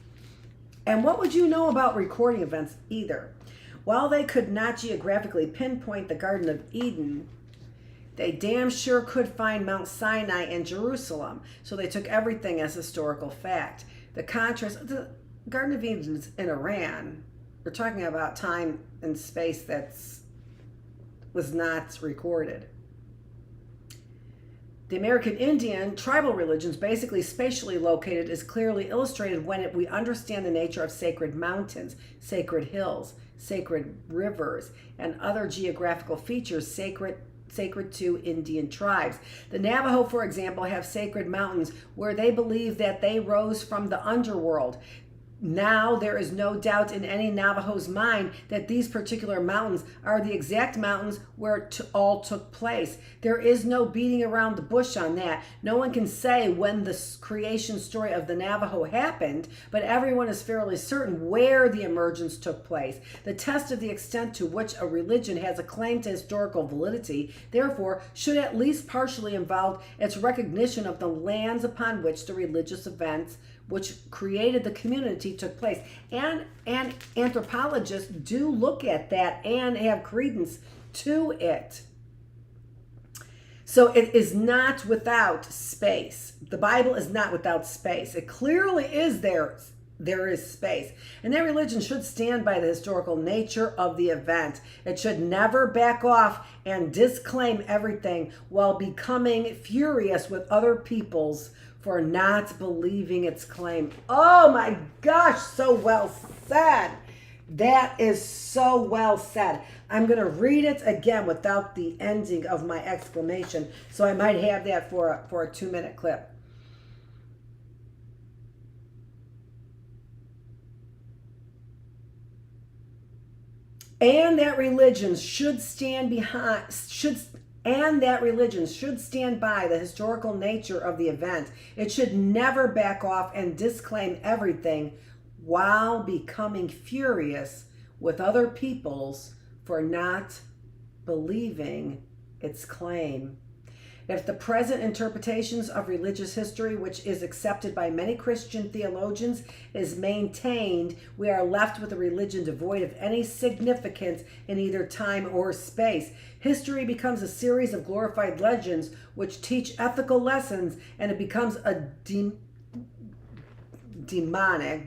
[SPEAKER 1] And what would you know about recording events either? While they could not geographically pinpoint the Garden of Eden, they damn sure could find Mount Sinai and Jerusalem, so they took everything as historical fact. The contrast, the Garden of Eden is in Iran. We're talking about time and space that was not recorded. The American Indian tribal religions, basically spatially located, is clearly illustrated when we understand the nature of sacred mountains, sacred hills, sacred rivers, and other geographical features sacred to Indian tribes. The Navajo, for example, have sacred mountains where they believe that they rose from the underworld. Now there is no doubt in any Navajo's mind that these particular mountains are the exact mountains where it all took place. There is no beating around the bush on that. No one can say when the creation story of the Navajo happened, but everyone is fairly certain where the emergence took place. The test of the extent to which a religion has a claim to historical validity, therefore, should at least partially involve its recognition of the lands upon which the religious events which created the community took place. And anthropologists do look at that and have credence to it. So it is not without space. The Bible is not without space. It clearly is there. There is space. And that religion should stand by the historical nature of the event. It should never back off and disclaim everything while becoming furious with other peoples for not believing its claim. Oh my gosh, so well said. That is so well said. I'm going to read it again without the ending of my exclamation, so I might have that for a 2-minute clip. And that religion should stand by the historical nature of the event. It should never back off and disclaim everything while becoming furious with other peoples for not believing its claim. If the present interpretations of religious history, which is accepted by many Christian theologians, is maintained, we are left with a religion devoid of any significance in either time or space. History becomes a series of glorified legends which teach ethical lessons, and it becomes a demoniac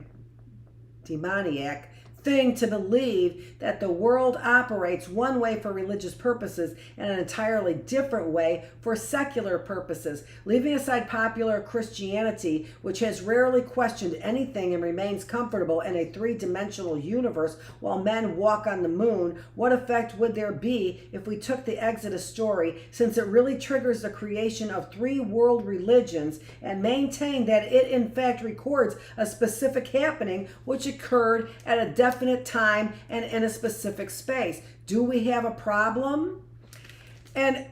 [SPEAKER 1] thing to believe that the world operates one way for religious purposes and an entirely different way for secular purposes. Leaving aside popular Christianity, which has rarely questioned anything and remains comfortable in a three-dimensional universe while men walk on the moon, what effect would there be if we took the Exodus story, since it really triggers the creation of 3 world religions, and maintained that it in fact records a specific happening which occurred at a definite time and in a specific space? Do we have a problem? And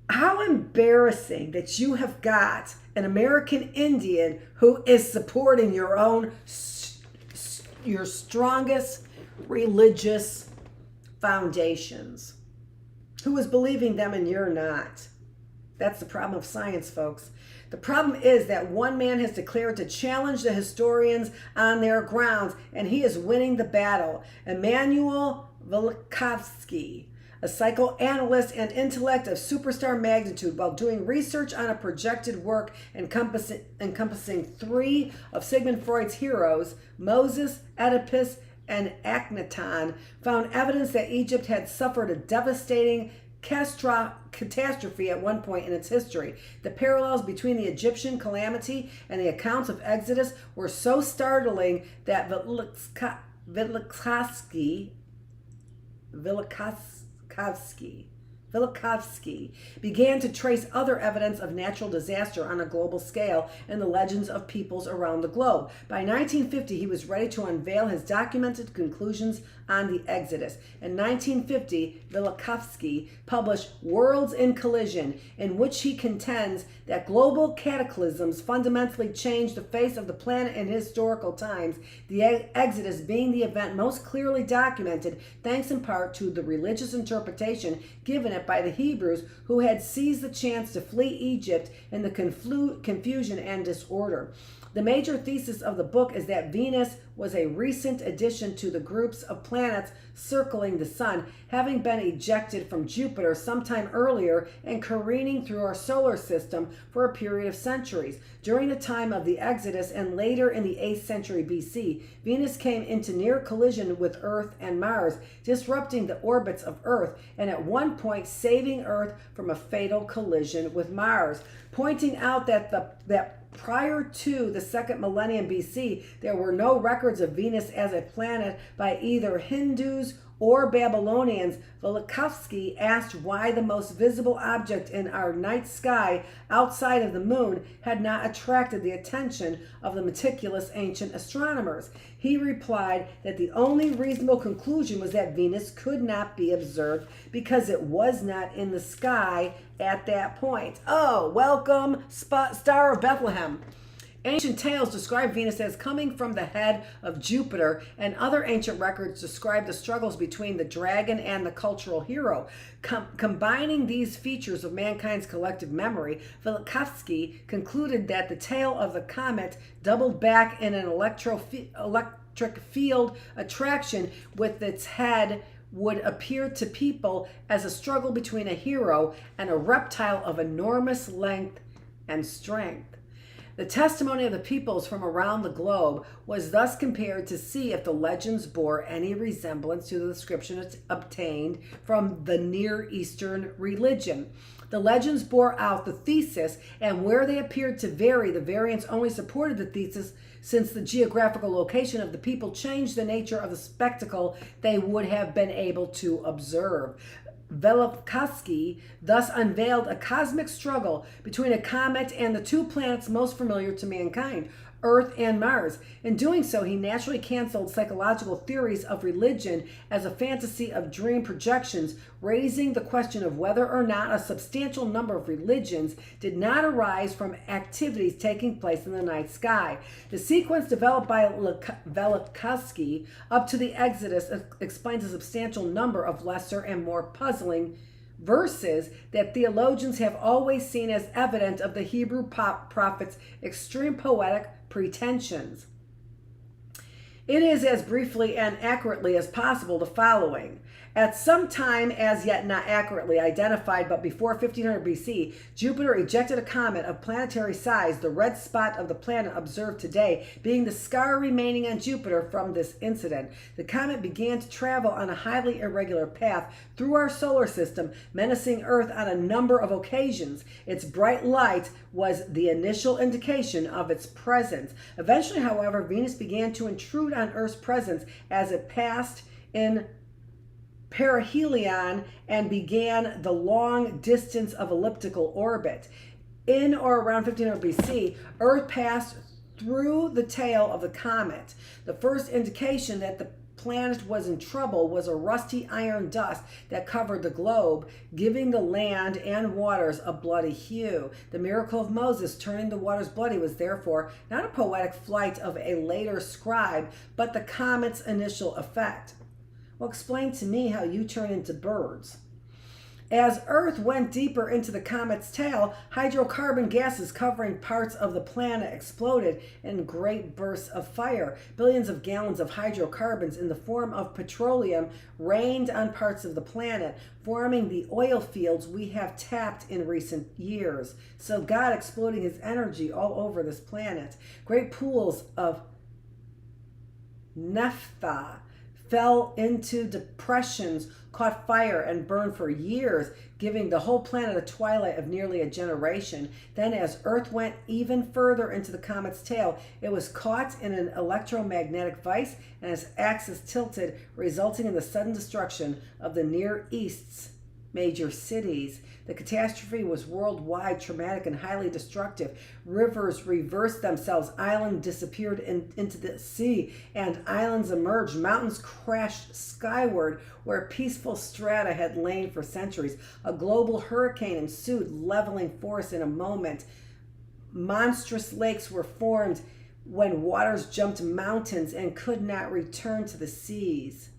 [SPEAKER 1] how embarrassing that you have got an American Indian who is supporting your strongest religious foundations. who is believing them and you're not. That's the problem of science, folks. The problem is that one man has declared to challenge the historians on their grounds, and he is winning the battle. Immanuel Velikovsky, a psychoanalyst and intellect of superstar magnitude, while doing research on a projected work encompassing three of Sigmund Freud's heroes, Moses, Oedipus, and Akhenaton, found evidence that Egypt had suffered a devastating catastrophe at one point in its history. The parallels between the Egyptian calamity and the accounts of Exodus were so startling that Velikovsky began to trace other evidence of natural disaster on a global scale in the legends of peoples around the globe. By 1950, he was ready to unveil his documented conclusions on the Exodus. In 1950, Velikovsky published Worlds in Collision, in which he contends that global cataclysms fundamentally changed the face of the planet in historical times, the Exodus being the event most clearly documented, thanks in part to the religious interpretation given it by the Hebrews, who had seized the chance to flee Egypt in the confusion and disorder. The major thesis of the book is that Venus was a recent addition to the groups of planets circling the sun, having been ejected from Jupiter sometime earlier and careening through our solar system for a period of centuries. During the time of the Exodus and later in the 8th century BC, Venus came into near collision with Earth and Mars, disrupting the orbits of Earth and at one point saving Earth from a fatal collision with Mars, pointing out that prior to the second millennium BC, there were no records of Venus as a planet by either Hindus or Babylonians. Velikovsky asked why the most visible object in our night sky outside of the moon had not attracted the attention of the meticulous ancient astronomers. He replied that the only reasonable conclusion was that Venus could not be observed because it was not in the sky at that point. Oh, welcome, Star of Bethlehem. Ancient tales describe Venus as coming from the head of Jupiter, and other ancient records describe the struggles between the dragon and the cultural hero. Combining these features of mankind's collective memory, Velikovsky concluded that the tail of the comet doubled back in an electric field attraction with its head would appear to people as a struggle between a hero and a reptile of enormous length and strength. The testimony of the peoples from around the globe was thus compared to see if the legends bore any resemblance to the descriptions obtained from the Near Eastern religion. The legends bore out the thesis, and where they appeared to vary, the variants only supported the thesis, since the geographical location of the people changed the nature of the spectacle they would have been able to observe. Velikovsky thus unveiled a cosmic struggle between a comet and the two planets most familiar to mankind, Earth and Mars. In doing so, he naturally canceled psychological theories of religion as a fantasy of dream projections, raising the question of whether or not a substantial number of religions did not arise from activities taking place in the night sky. The sequence developed by Velikovsky up to the Exodus explains a substantial number of lesser and more puzzling verses that theologians have always seen as evident of the Hebrew prophets' extreme poetic pretensions. It is, as briefly and accurately as possible, the following. At some time as yet not accurately identified, but before 1500 BC, Jupiter ejected a comet of planetary size, the red spot of the planet observed today being the scar remaining on Jupiter from this incident. The comet began to travel on a highly irregular path through our solar system, menacing Earth on a number of occasions. Its bright light was the initial indication of its presence. Eventually, however, Venus began to intrude on Earth's presence as it passed in perihelion and began the long distance of elliptical orbit. In or around 1500 BC, Earth passed through the tail of the comet. The first indication that the planet was in trouble was a rusty iron dust that covered the globe, giving the land and waters a bloody hue. The miracle of Moses turning the waters bloody was therefore not a poetic flight of a later scribe, but the comet's initial effect. Well, explain to me how you turn into birds. As Earth went deeper into the comet's tail, hydrocarbon gases covering parts of the planet exploded in great bursts of fire. Billions of gallons of hydrocarbons in the form of petroleum rained on parts of the planet, forming the oil fields we have tapped in recent years. So God exploding his energy all over this planet. Great pools of naphtha fell into depressions, caught fire, and burned for years, giving the whole planet a twilight of nearly a generation. Then, as Earth went even further into the comet's tail, it was caught in an electromagnetic vice, and its axis tilted, resulting in the sudden destruction of the Near East's major cities. The catastrophe was worldwide, traumatic, and highly destructive. Rivers reversed themselves, islands disappeared into the sea, and islands emerged. Mountains crashed skyward where peaceful strata had lain for centuries. A global hurricane ensued, leveling forests in a moment. Monstrous lakes were formed when waters jumped mountains and could not return to the seas.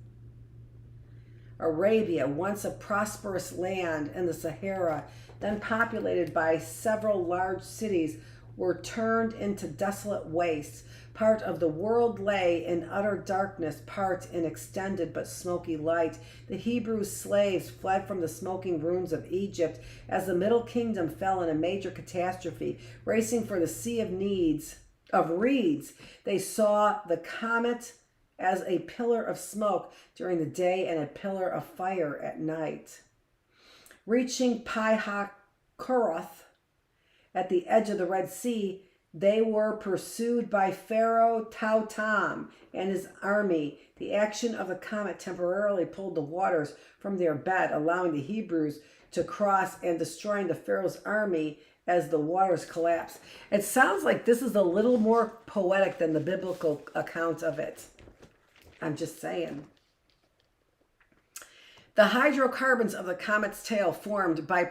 [SPEAKER 1] Arabia, once a prosperous land in the Sahara, then populated by several large cities, were turned into desolate wastes. Part of the world lay in utter darkness, part in extended but smoky light. The Hebrew slaves fled from the smoking ruins of Egypt as the Middle Kingdom fell in a major catastrophe. Racing for the Sea of Reeds, they saw the comet as a pillar of smoke during the day and a pillar of fire at night. Reaching Pi-haKoroth at the edge of the Red Sea, they were pursued by Pharaoh Tautam and his army. The action of the comet temporarily pulled the waters from their bed, allowing the Hebrews to cross and destroying the Pharaoh's army as the waters collapsed. It sounds like this is a little more poetic than the biblical account of it. I'm just saying. The hydrocarbons of the comet's tail formed by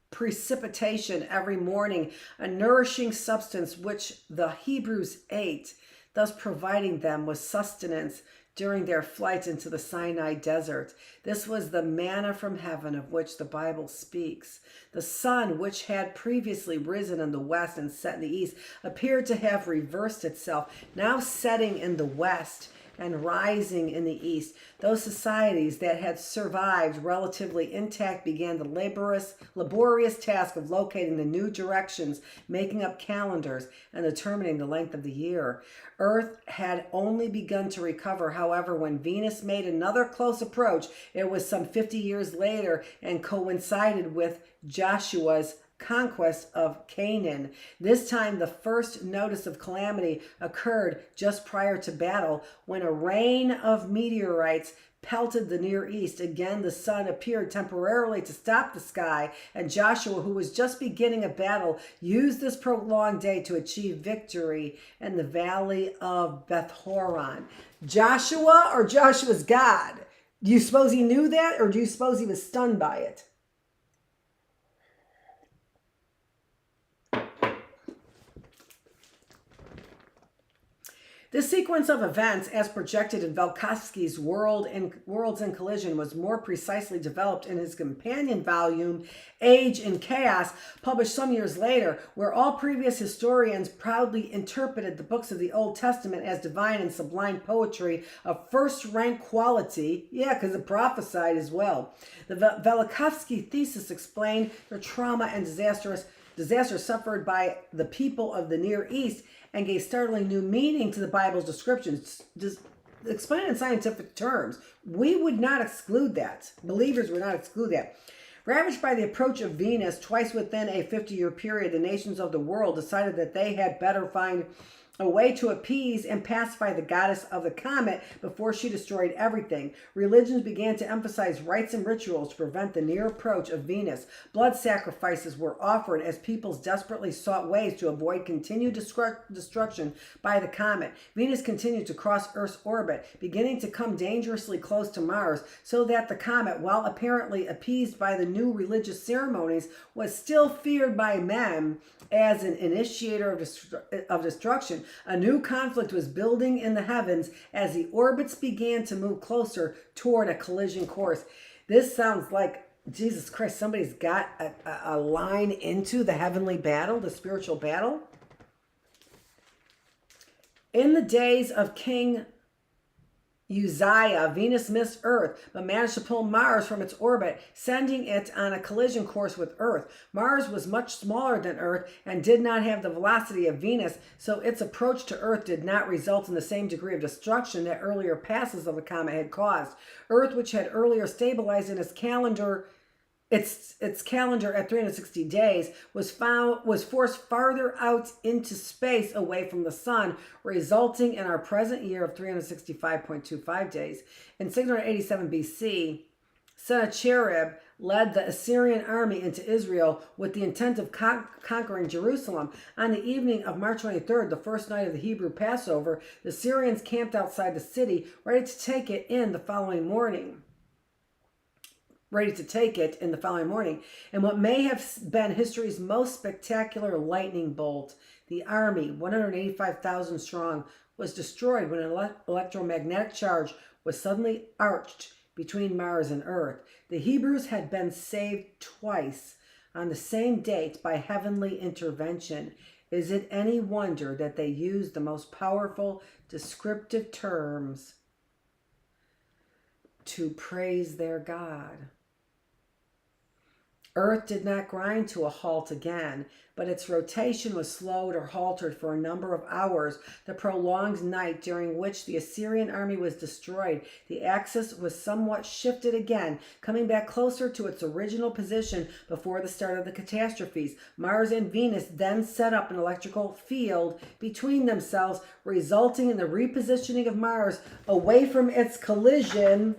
[SPEAKER 1] precipitation every morning, a nourishing substance which the Hebrews ate, thus providing them with sustenance during their flight into the Sinai desert. This was the manna from heaven of which the Bible speaks. The sun, which had previously risen in the west and set in the east, appeared to have reversed itself, now setting in the west and rising in the east. Those societies that had survived relatively intact began the laborious task of locating the new directions, making up calendars, and determining the length of the year. Earth had only begun to recover, however, when Venus made another close approach. It was some 50 years later and coincided with Joshua's conquest of Canaan. This time, the first notice of calamity occurred just prior to battle when a rain of meteorites pelted the Near East. Again, the sun appeared temporarily to stop the sky, and Joshua, who was just beginning a battle, used this prolonged day to achieve victory in the valley of Beth Horon. Joshua, or Joshua's God? Do you suppose he knew that, or do you suppose he was stunned by it? This sequence of events, as projected in Velikovsky's Worlds in Collision, was more precisely developed in his companion volume, Age in Chaos, published some years later, where all previous historians proudly interpreted the books of the Old Testament as divine and sublime poetry of first-rank quality. Yeah, because it prophesied as well. The Velikovsky thesis explained the trauma and disaster suffered by the people of the Near East and gave startling new meaning to the Bible's descriptions. Just explain it in scientific terms. We would not exclude that. Believers would not exclude that. Ravaged by the approach of Venus, twice within a 50-year period, the nations of the world decided that they had better find a way to appease and pacify the goddess of the comet before she destroyed everything. Religions began to emphasize rites and rituals to prevent the near approach of Venus. Blood sacrifices were offered as peoples desperately sought ways to avoid continued destruction by the comet. Venus continued to cross Earth's orbit, beginning to come dangerously close to Mars, so that the comet, while apparently appeased by the new religious ceremonies, was still feared by men as an initiator of destruction. A new conflict was building in the heavens as the orbits began to move closer toward a collision course. This sounds like Jesus Christ, somebody's got a line into the heavenly battle, the spiritual battle. In the days of King Uzziah, Venus missed Earth, but managed to pull Mars from its orbit, sending it on a collision course with Earth. Mars was much smaller than Earth and did not have the velocity of Venus, so its approach to Earth did not result in the same degree of destruction that earlier passes of the comet had caused. Earth, which had earlier stabilized in its calendar at 360 days, was forced farther out into space away from the sun, resulting in our present year of 365.25 days. In 687 BC, Sennacherib led the Assyrian army into Israel with the intent of conquering Jerusalem. On the evening of March 23rd, the first night of the Hebrew Passover, the Syrians camped outside the city, ready to take it in the following morning. And what may have been history's most spectacular lightning bolt, the army, 185,000 strong, was destroyed when an electromagnetic charge was suddenly arched between Mars and Earth. The Hebrews had been saved twice on the same date by heavenly intervention. Is it any wonder that they used the most powerful descriptive terms to praise their God? Earth did not grind to a halt again, but its rotation was slowed or halted for a number of hours. The prolonged night during which the Assyrian army was destroyed, the axis was somewhat shifted again, coming back closer to its original position before the start of the catastrophes. Mars and Venus then set up an electrical field between themselves, resulting in the repositioning of Mars away from its collision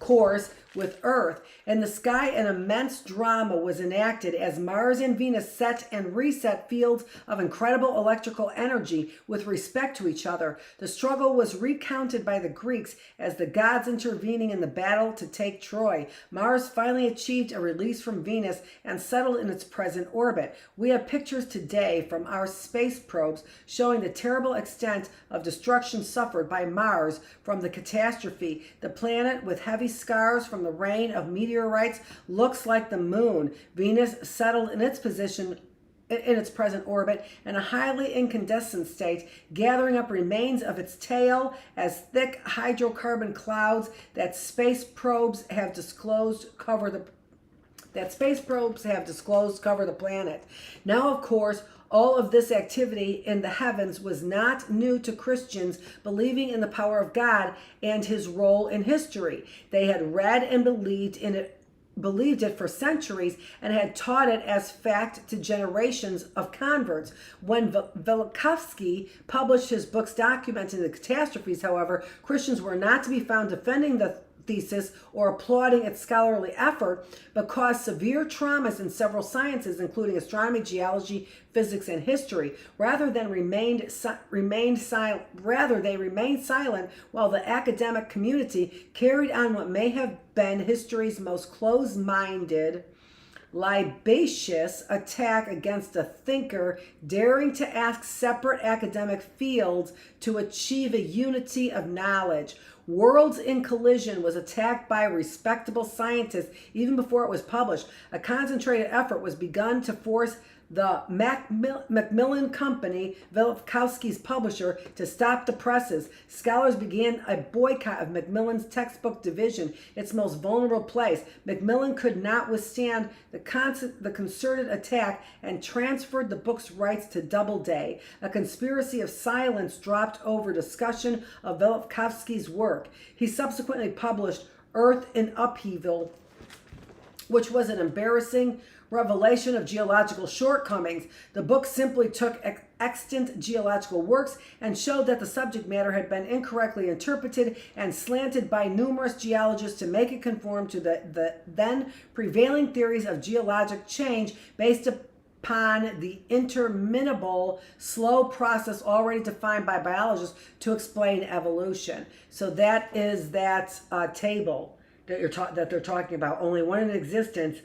[SPEAKER 1] course with Earth. In the sky, an immense drama was enacted as Mars and Venus set and reset fields of incredible electrical energy with respect to each other. The struggle was recounted by the Greeks as the gods intervening in the battle to take Troy. Mars finally achieved a release from Venus and settled in its present orbit. We have pictures today from our space probes showing the terrible extent of destruction suffered by Mars from the catastrophe. The planet, with heavy scars from the rain of meteorites, looks like the moon. Venus settled in its position in its present orbit in a highly incandescent state, gathering up remains of its tail as thick hydrocarbon clouds that space probes have disclosed cover the planet. Now, of course, all of this activity in the heavens was not new to Christians believing in the power of God and his role in history. They had read and believed it for centuries and had taught it as fact to generations of converts. When Velikovsky published his books documenting the catastrophes, however, Christians were not to be found defending the thesis or applauding its scholarly effort, but caused severe traumas in several sciences, including astronomy, geology, physics, and history. They remained silent while the academic community carried on what may have been history's most closed-minded, libacious attack against a thinker daring to ask separate academic fields to achieve a unity of knowledge. Worlds in Collision was attacked by respectable scientists even before it was published. A concentrated effort was begun to force the Macmillan Company, Velikovsky's publisher, to stop the presses. Scholars began a boycott of Macmillan's textbook division, its most vulnerable place. Macmillan could not withstand the concerted attack and transferred the book's rights to Doubleday. A conspiracy of silence dropped over discussion of Velikovsky's work. He subsequently published Earth in Upheaval, which was an embarrassing revelation of geological shortcomings. The book simply took extant geological works and showed that the subject matter had been incorrectly interpreted and slanted by numerous geologists to make it conform to the then prevailing theories of geologic change based upon the interminable, slow process already defined by biologists to explain evolution. So that is that table that they're talking about. Only one in existence.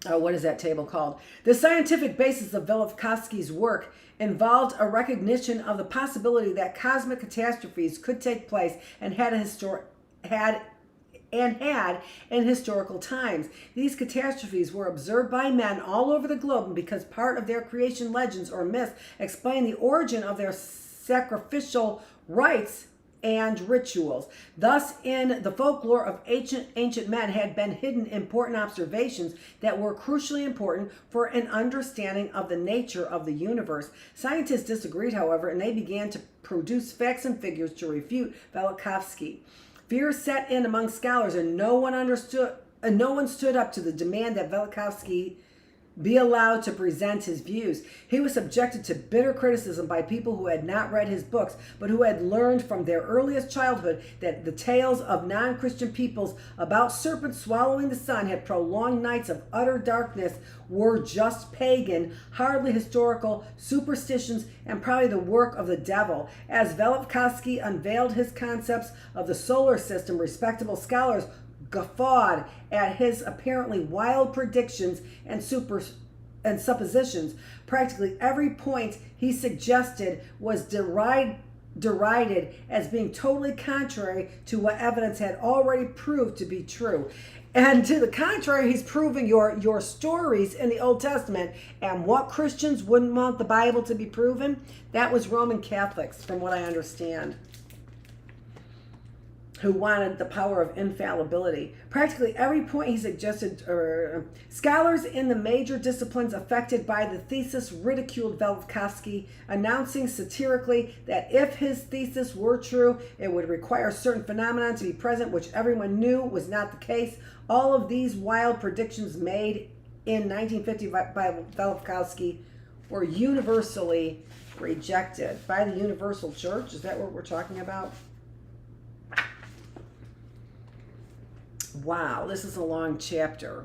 [SPEAKER 1] What is that table called? The scientific basis of Velikovsky's work involved a recognition of the possibility that cosmic catastrophes could take place and had and had in historical times. These catastrophes were observed by men all over the globe, and because part of their creation legends or myths explain the origin of their sacrificial rites and rituals. Thus, in the folklore of ancient men had been hidden important observations that were crucially important for an understanding of the nature of the universe. Scientists disagreed, however, and they began to produce facts and figures to refute Velikovsky. Fear set in among scholars, and no one stood up to the demand that Velikovsky be allowed to present his views. He was subjected to bitter criticism by people who had not read his books, but who had learned from their earliest childhood that the tales of non-Christian peoples about serpents swallowing the sun had prolonged nights of utter darkness were just pagan, hardly historical superstitions, and probably the work of the devil. As Velikovsky unveiled his concepts of the solar system, respectable scholars guffawed at his apparently wild predictions and suppositions. Practically every point he suggested was derided as being totally contrary to what evidence had already proved to be true. And to the contrary, he's proving your stories in the Old Testament. And what Christians wouldn't want the Bible to be proven? That was Roman Catholics, from what I understand, who wanted the power of infallibility. Practically every point he suggested, scholars in the major disciplines affected by the thesis ridiculed Velikovsky, announcing satirically that if his thesis were true, it would require certain phenomena to be present, which everyone knew was not the case. All of these wild predictions made in 1950 by Velikovsky were universally rejected by the Universal Church. Is that what we're talking about? Wow, this is a long chapter.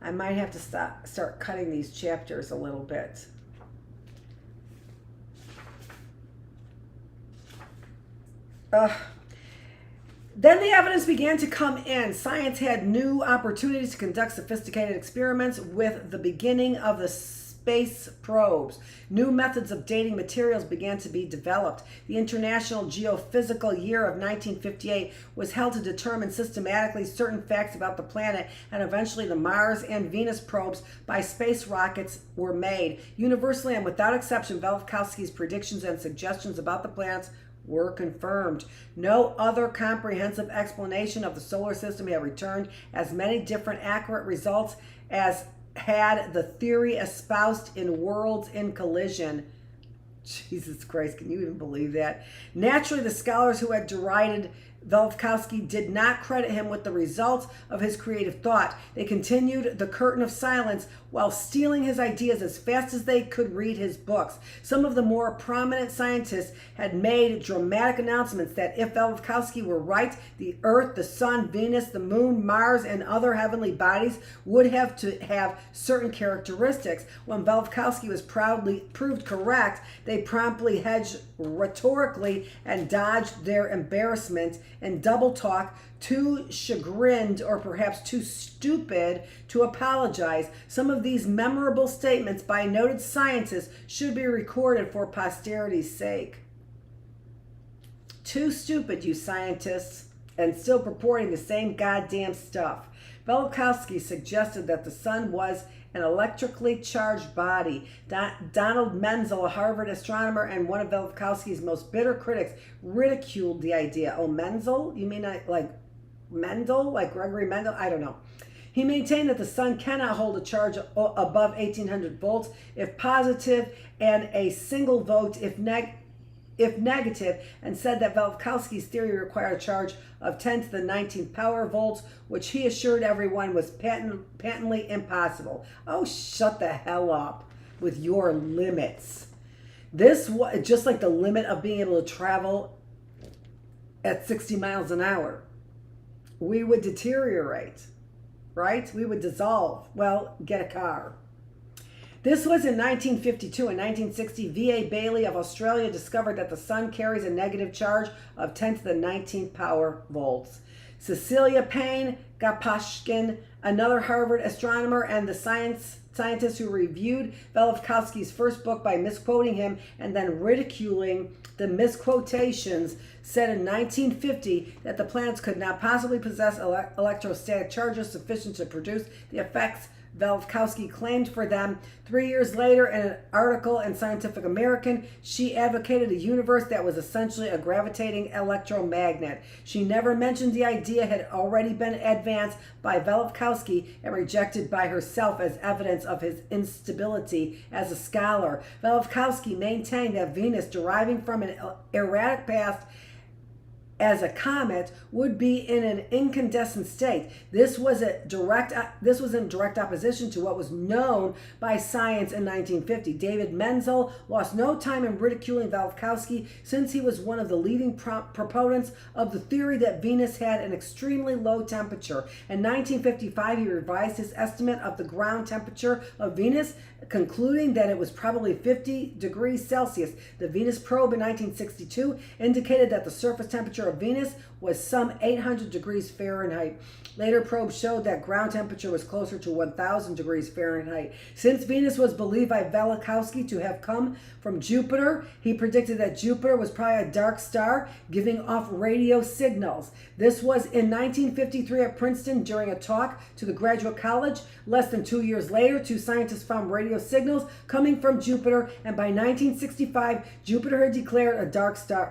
[SPEAKER 1] I might have to start cutting these chapters a little bit. Then the evidence began to come in. Science had new opportunities to conduct sophisticated experiments with the beginning of the space probes. New methods of dating materials began to be developed. The International Geophysical Year of 1958 was held to determine systematically certain facts about the planet, and eventually the Mars and Venus probes by space rockets were made. Universally and without exception, Velikovsky's predictions and suggestions about the planets were confirmed. No other comprehensive explanation of the solar system had returned as many different accurate results as had the theory espoused in Worlds in Collision. Jesus Christ, can you even believe that? Naturally, the scholars who had derided Velikovsky did not credit him with the results of his creative thought. They continued the curtain of silence while stealing his ideas as fast as they could read his books. Some of the more prominent scientists had made dramatic announcements that if Velikovsky were right, the Earth, the Sun, Venus, the Moon, Mars, and other heavenly bodies would have to have certain characteristics. When Velikovsky was proved correct, they promptly hedged rhetorically and dodged their embarrassment and double talk, too chagrined or perhaps too stupid to apologize. Some of these memorable statements by noted scientists should be recorded for posterity's sake. Too stupid, you scientists, and still purporting the same goddamn stuff. Velikovsky suggested that the sun was an electrically charged body. Donald Menzel, a Harvard astronomer and one of Velikovsky's most bitter critics, ridiculed the idea. Oh, Menzel? You mean like Mendel? Like Gregory Mendel? I don't know. He maintained that the sun cannot hold a charge above 1800 volts if positive and a single volt if negative, and said that Velikovsky's theory required a charge of 10 to the 19th power volts, which he assured everyone was patently impossible. Oh, shut the hell up with your limits. This was just like the limit of being able to travel at 60 miles an hour. We would deteriorate, right? We would dissolve. Well, get a car. This was in 1952. In 1960, V.A. Bailey of Australia discovered that the sun carries a negative charge of 10 to the 19th power volts. Cecilia Payne Gapashkin, another Harvard astronomer and the scientist who reviewed Velikovsky's first book by misquoting him and then ridiculing the misquotations, said in 1950 that the planets could not possibly possess electrostatic charges sufficient to produce the effects Velikovsky claimed for them. 3 years later, in an article in Scientific American, she advocated a universe that was essentially a gravitating electromagnet. She never mentioned the idea had already been advanced by Velikovsky and rejected by herself as evidence of his instability as a scholar. Velikovsky maintained that Venus, deriving from an erratic past as a comet, would be in an incandescent state. This was in direct opposition to what was known by science in 1950. David Menzel lost no time in ridiculing Velikovsky, since he was one of the leading proponents of the theory that Venus had an extremely low temperature. In 1955, he revised his estimate of the ground temperature of Venus, concluding that it was probably 50 degrees Celsius. The Venus probe in 1962 indicated that the surface temperature of Venus was some 800 degrees Fahrenheit. Later probes showed that ground temperature was closer to 1,000 degrees Fahrenheit. Since Venus was believed by Velikovsky to have come from Jupiter, he predicted that Jupiter was probably a dark star giving off radio signals. This was in 1953 at Princeton during a talk to the graduate college. Less than 2 years later, two scientists found radio signals coming from Jupiter, and by 1965, Jupiter had declared a dark star.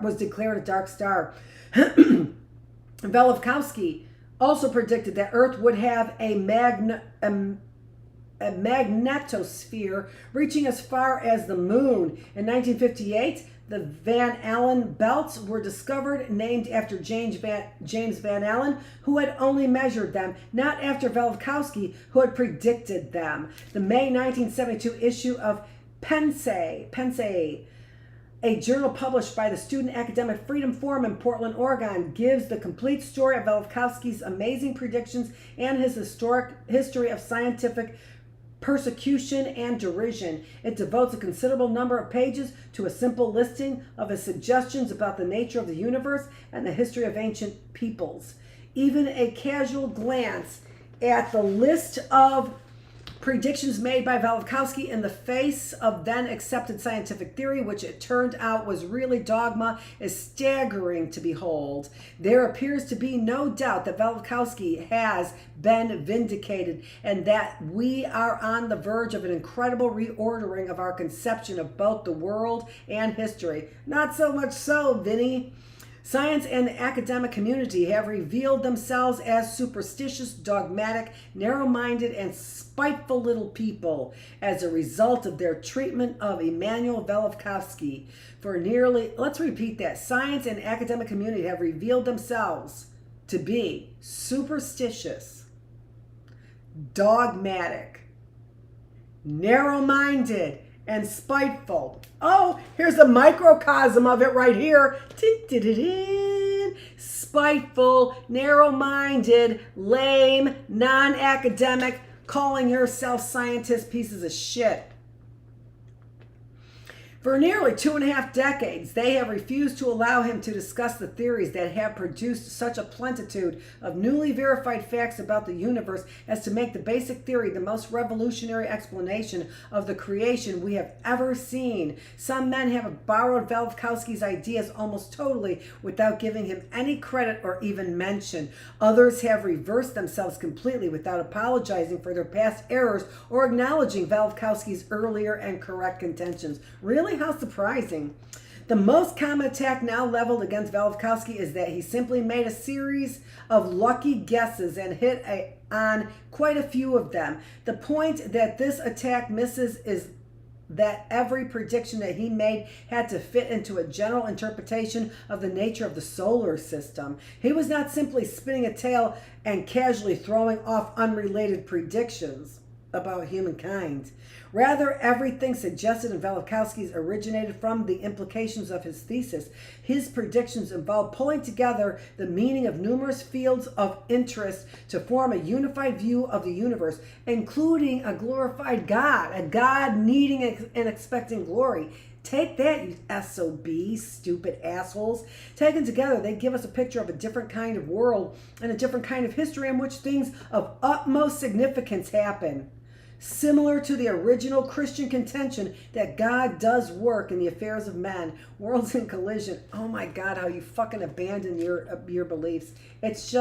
[SPEAKER 1] Velikovsky also predicted that Earth would have a magnetosphere reaching as far as the moon. In 1958, the Van Allen belts were discovered, named after James Van Allen, who had only measured them, not after Velikovsky, who had predicted them. The May 1972 issue of Pense, a journal published by the Student Academic Freedom Forum in Portland, Oregon, gives the complete story of Velikovsky's amazing predictions and his historic history of scientific persecution and derision. It devotes a considerable number of pages to a simple listing of his suggestions about the nature of the universe and the history of ancient peoples. Even a casual glance at the list of predictions made by Velikovsky in the face of then accepted scientific theory, which it turned out was really dogma, is staggering to behold. There appears to be no doubt that Velikovsky has been vindicated and that we are on the verge of an incredible reordering of our conception of both the world and history. Not so much so, Vinny. Science and the academic community have revealed themselves as superstitious, dogmatic, narrow-minded, and spiteful little people as a result of their treatment of Immanuel Velikovsky. Let's repeat that. Science and academic community have revealed themselves to be superstitious, dogmatic, narrow-minded, and spiteful. Oh, here's a microcosm of it right here. Spiteful, narrow-minded, lame, non-academic, calling yourself scientist pieces of shit. For nearly 2.5 decades, they have refused to allow him to discuss the theories that have produced such a plenitude of newly verified facts about the universe as to make the basic theory the most revolutionary explanation of the creation we have ever seen. Some men have borrowed Velikovsky's ideas almost totally without giving him any credit or even mention. Others have reversed themselves completely without apologizing for their past errors or acknowledging Velikovsky's earlier and correct contentions. Really? How surprising. The most common attack now leveled against Velikovsky is that he simply made a series of lucky guesses and hit on quite a few of them. The point that this attack misses is that every prediction that he made had to fit into a general interpretation of the nature of the solar system. He was not simply spinning a tale and casually throwing off unrelated predictions about humankind. Rather, everything suggested in Velikovsky's originated from the implications of his thesis. His predictions involved pulling together the meaning of numerous fields of interest to form a unified view of the universe, including a glorified God, a God needing and expecting glory. Take that, you SOBs, stupid assholes. Taken together, they give us a picture of a different kind of world and a different kind of history in which things of utmost significance happen. Similar to the original Christian contention that God does work in the affairs of men, worlds in collision. Oh my God, how you fucking abandon your beliefs. It's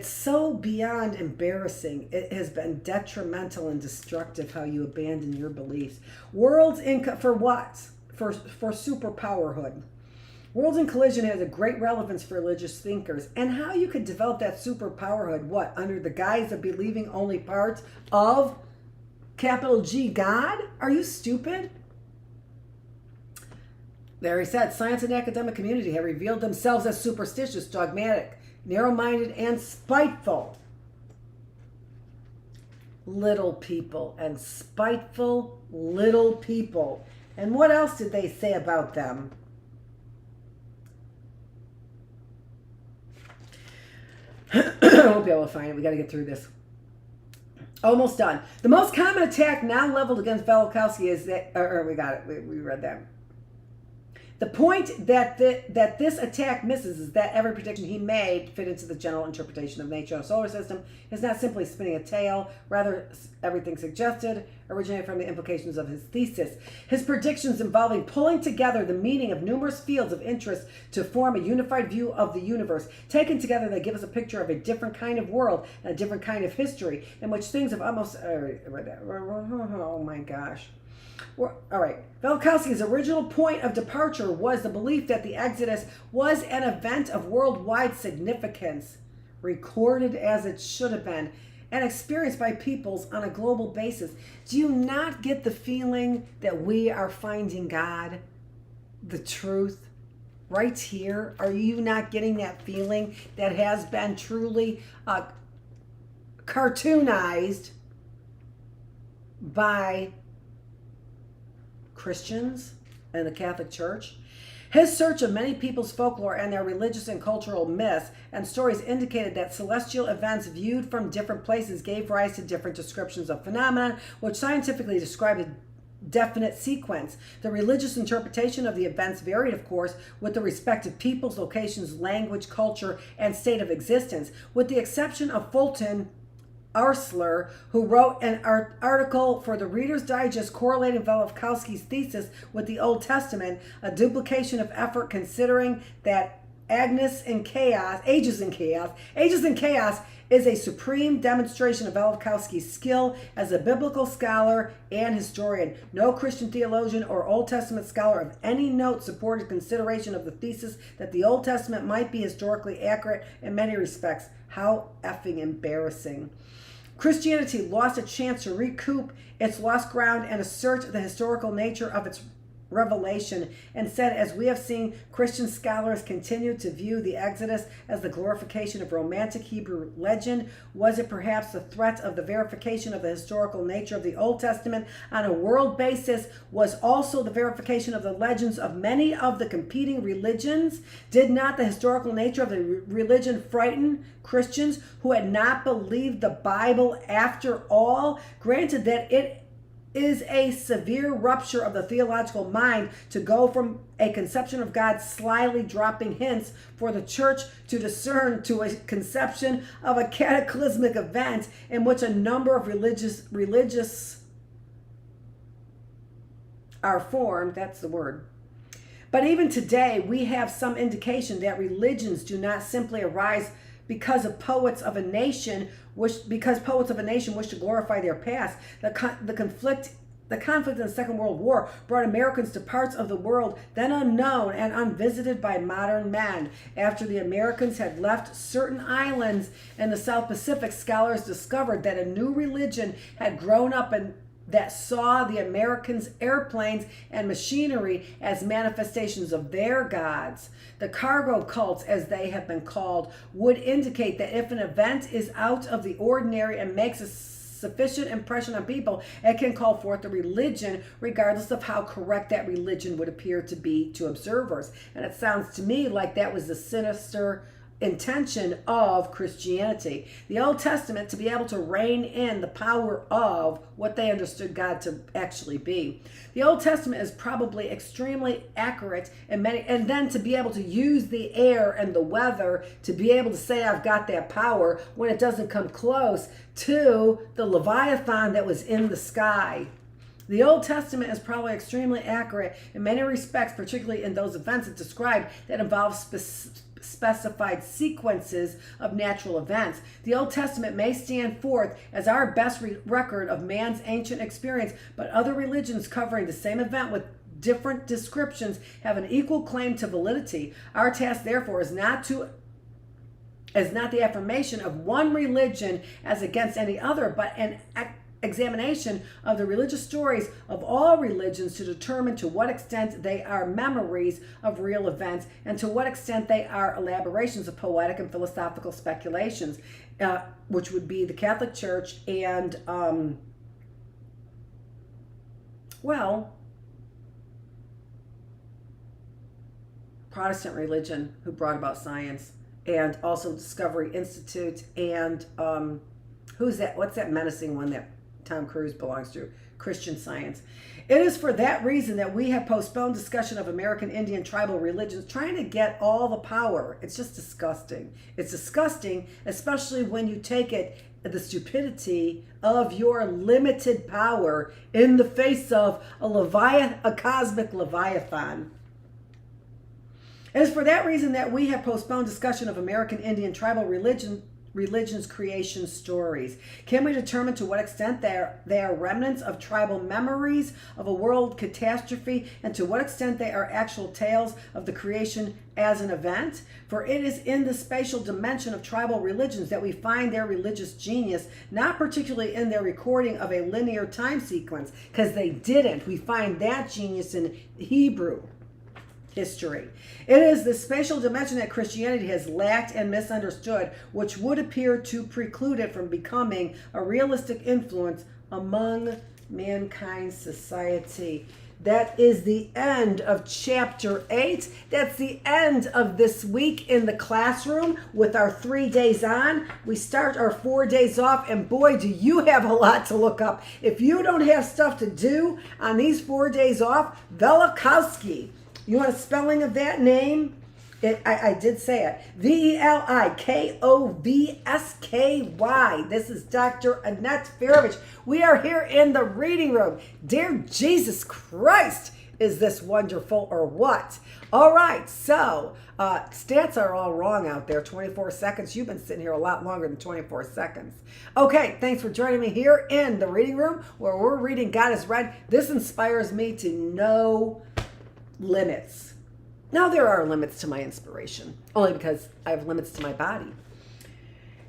[SPEAKER 1] so beyond embarrassing. It has been detrimental and destructive how you abandon your beliefs. Worlds in, for what? For superpowerhood. Worlds in collision has a great relevance for religious thinkers. And how you could develop that superpowerhood, what? Under the guise of believing only parts of capital G God? Are you stupid? There he said, science and academic community have revealed themselves as superstitious, dogmatic, narrow-minded, and spiteful. Little people and spiteful little people. And what else did they say about them? I won't be able to find it. We got to get through this. Almost done. The most common attack now leveled against Velikovsky is that, we got it. We read that. The point that this attack misses is that every prediction he made fit into the general interpretation of nature and solar system is not simply spinning a tale. Rather, everything suggested originated from the implications of his thesis. His predictions involving pulling together the meaning of numerous fields of interest to form a unified view of the universe. Taken together, they give us a picture of a different kind of world and a different kind of history in which things have almost... Oh my gosh. All right. Velikovsky's original point of departure was the belief that the Exodus was an event of worldwide significance, recorded as it should have been, and experienced by peoples on a global basis. Do you not get the feeling that we are finding God, the truth, right here? Are you not getting that feeling that has been truly cartoonized by Christians and the Catholic Church? His search of many people's folklore and their religious and cultural myths and stories indicated that celestial events viewed from different places gave rise to different descriptions of phenomena, which scientifically described a definite sequence. The religious interpretation of the events varied, of course, with the respective peoples, locations, language, culture, and state of existence. With the exception of Fulton Arsler, who wrote an article for the Reader's Digest correlating Velikovsky's thesis with the Old Testament, a duplication of effort considering that Ages in Chaos is a supreme demonstration of Velikovsky's skill as a biblical scholar and historian. No Christian theologian or Old Testament scholar of any note supported consideration of the thesis that the Old Testament might be historically accurate in many respects. How effing embarrassing. Christianity lost a chance to recoup its lost ground and assert the historical nature of its revelation. Instead, as we have seen, Christian scholars continue to view the Exodus as the glorification of romantic Hebrew legend. Was it perhaps the threat of the verification of the historical nature of the Old Testament on a world basis was also the verification of the legends of many of the competing religions? Did not the historical nature of the religion frighten Christians who had not believed the Bible after all? Granted that it is a severe rupture of the theological mind to go from a conception of God slyly dropping hints for the church to discern to a conception of a cataclysmic event in which a number of religious are formed. That's the word. But even today, we have some indication that religions do not simply arise because poets of a nation wish to glorify their past. The conflict in the Second World War brought Americans to parts of the world then unknown and unvisited by modern men. After the Americans had left certain islands in the South Pacific, scholars discovered that a new religion had grown up and that saw the Americans' airplanes and machinery as manifestations of their gods. The cargo cults, as they have been called, would indicate that if an event is out of the ordinary and makes a sufficient impression on people, it can call forth a religion, regardless of how correct that religion would appear to be to observers. And it sounds to me like that was the sinister intention of Christianity. The Old Testament to be able to rein in the power of what they understood God to actually be. The Old Testament is probably extremely accurate in many, and then to be able to use the air and the weather to be able to say I've got that power when it doesn't come close to the Leviathan that was in the sky. The Old Testament is probably extremely accurate in many respects, particularly in those events it described that involve specified sequences of natural events. The Old Testament may stand forth as our best record of man's ancient experience, but other religions covering the same event with different descriptions have an equal claim to validity. Our task, therefore, is not the affirmation of one religion as against any other, but an examination of the religious stories of all religions to determine to what extent they are memories of real events and to what extent they are elaborations of poetic and philosophical speculations, which would be the Catholic Church and, Protestant religion, who brought about science, and also Discovery Institute, and who's that? What's that menacing one that Tom Cruise belongs to? Christian Science. It is for that reason that we have postponed discussion of American Indian tribal religions, trying to get all the power. It's just disgusting. It's disgusting, especially when you take it, the stupidity of your limited power in the face of a cosmic Leviathan. It is for that reason that we have postponed discussion of American Indian tribal religion's creation stories. Can we determine to what extent they are remnants of tribal memories of a world catastrophe, and to what extent they are actual tales of the creation as an event? For it is in the spatial dimension of tribal religions that we find their religious genius, not particularly in their recording of a linear time sequence, because they didn't. We find that genius in Hebrew history. It is the spatial dimension that Christianity has lacked and misunderstood, which would appear to preclude it from becoming a realistic influence among mankind's society. That is the end of chapter 8. That's the end of this week in the classroom with our 3 days on. We start our 4 days off, and boy, do you have a lot to look up. If you don't have stuff to do on these 4 days off, Velikowski. You want a spelling of that name? I did say it. Velikowsky. This is Dr. Annette Feravich. We are here in the reading room. Dear Jesus Christ, is this wonderful or what? All right, so stats are all wrong out there. 24 seconds. You've been sitting here a lot longer than 24 seconds. Okay, thanks for joining me here in the reading room where we're reading God is Read. This inspires me to no limits. Now, there are limits to my inspiration, only because I have limits to my body.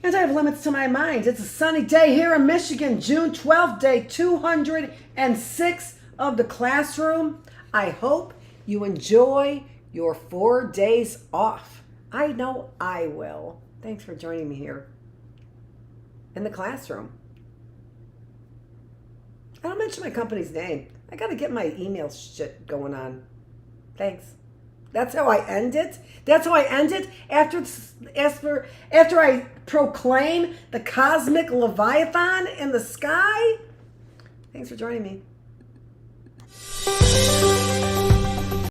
[SPEAKER 1] And I have limits to my mind. It's a sunny day here in Michigan, June 12th, day 206 of the classroom. I hope you enjoy your 4 days off. I know I will. Thanks for joining me here in the classroom. I don't mention my company's name. I got to get my email shit going on. Thanks. That's how I end it. That's how I end it after I proclaim the cosmic Leviathan in the sky. Thanks for joining me.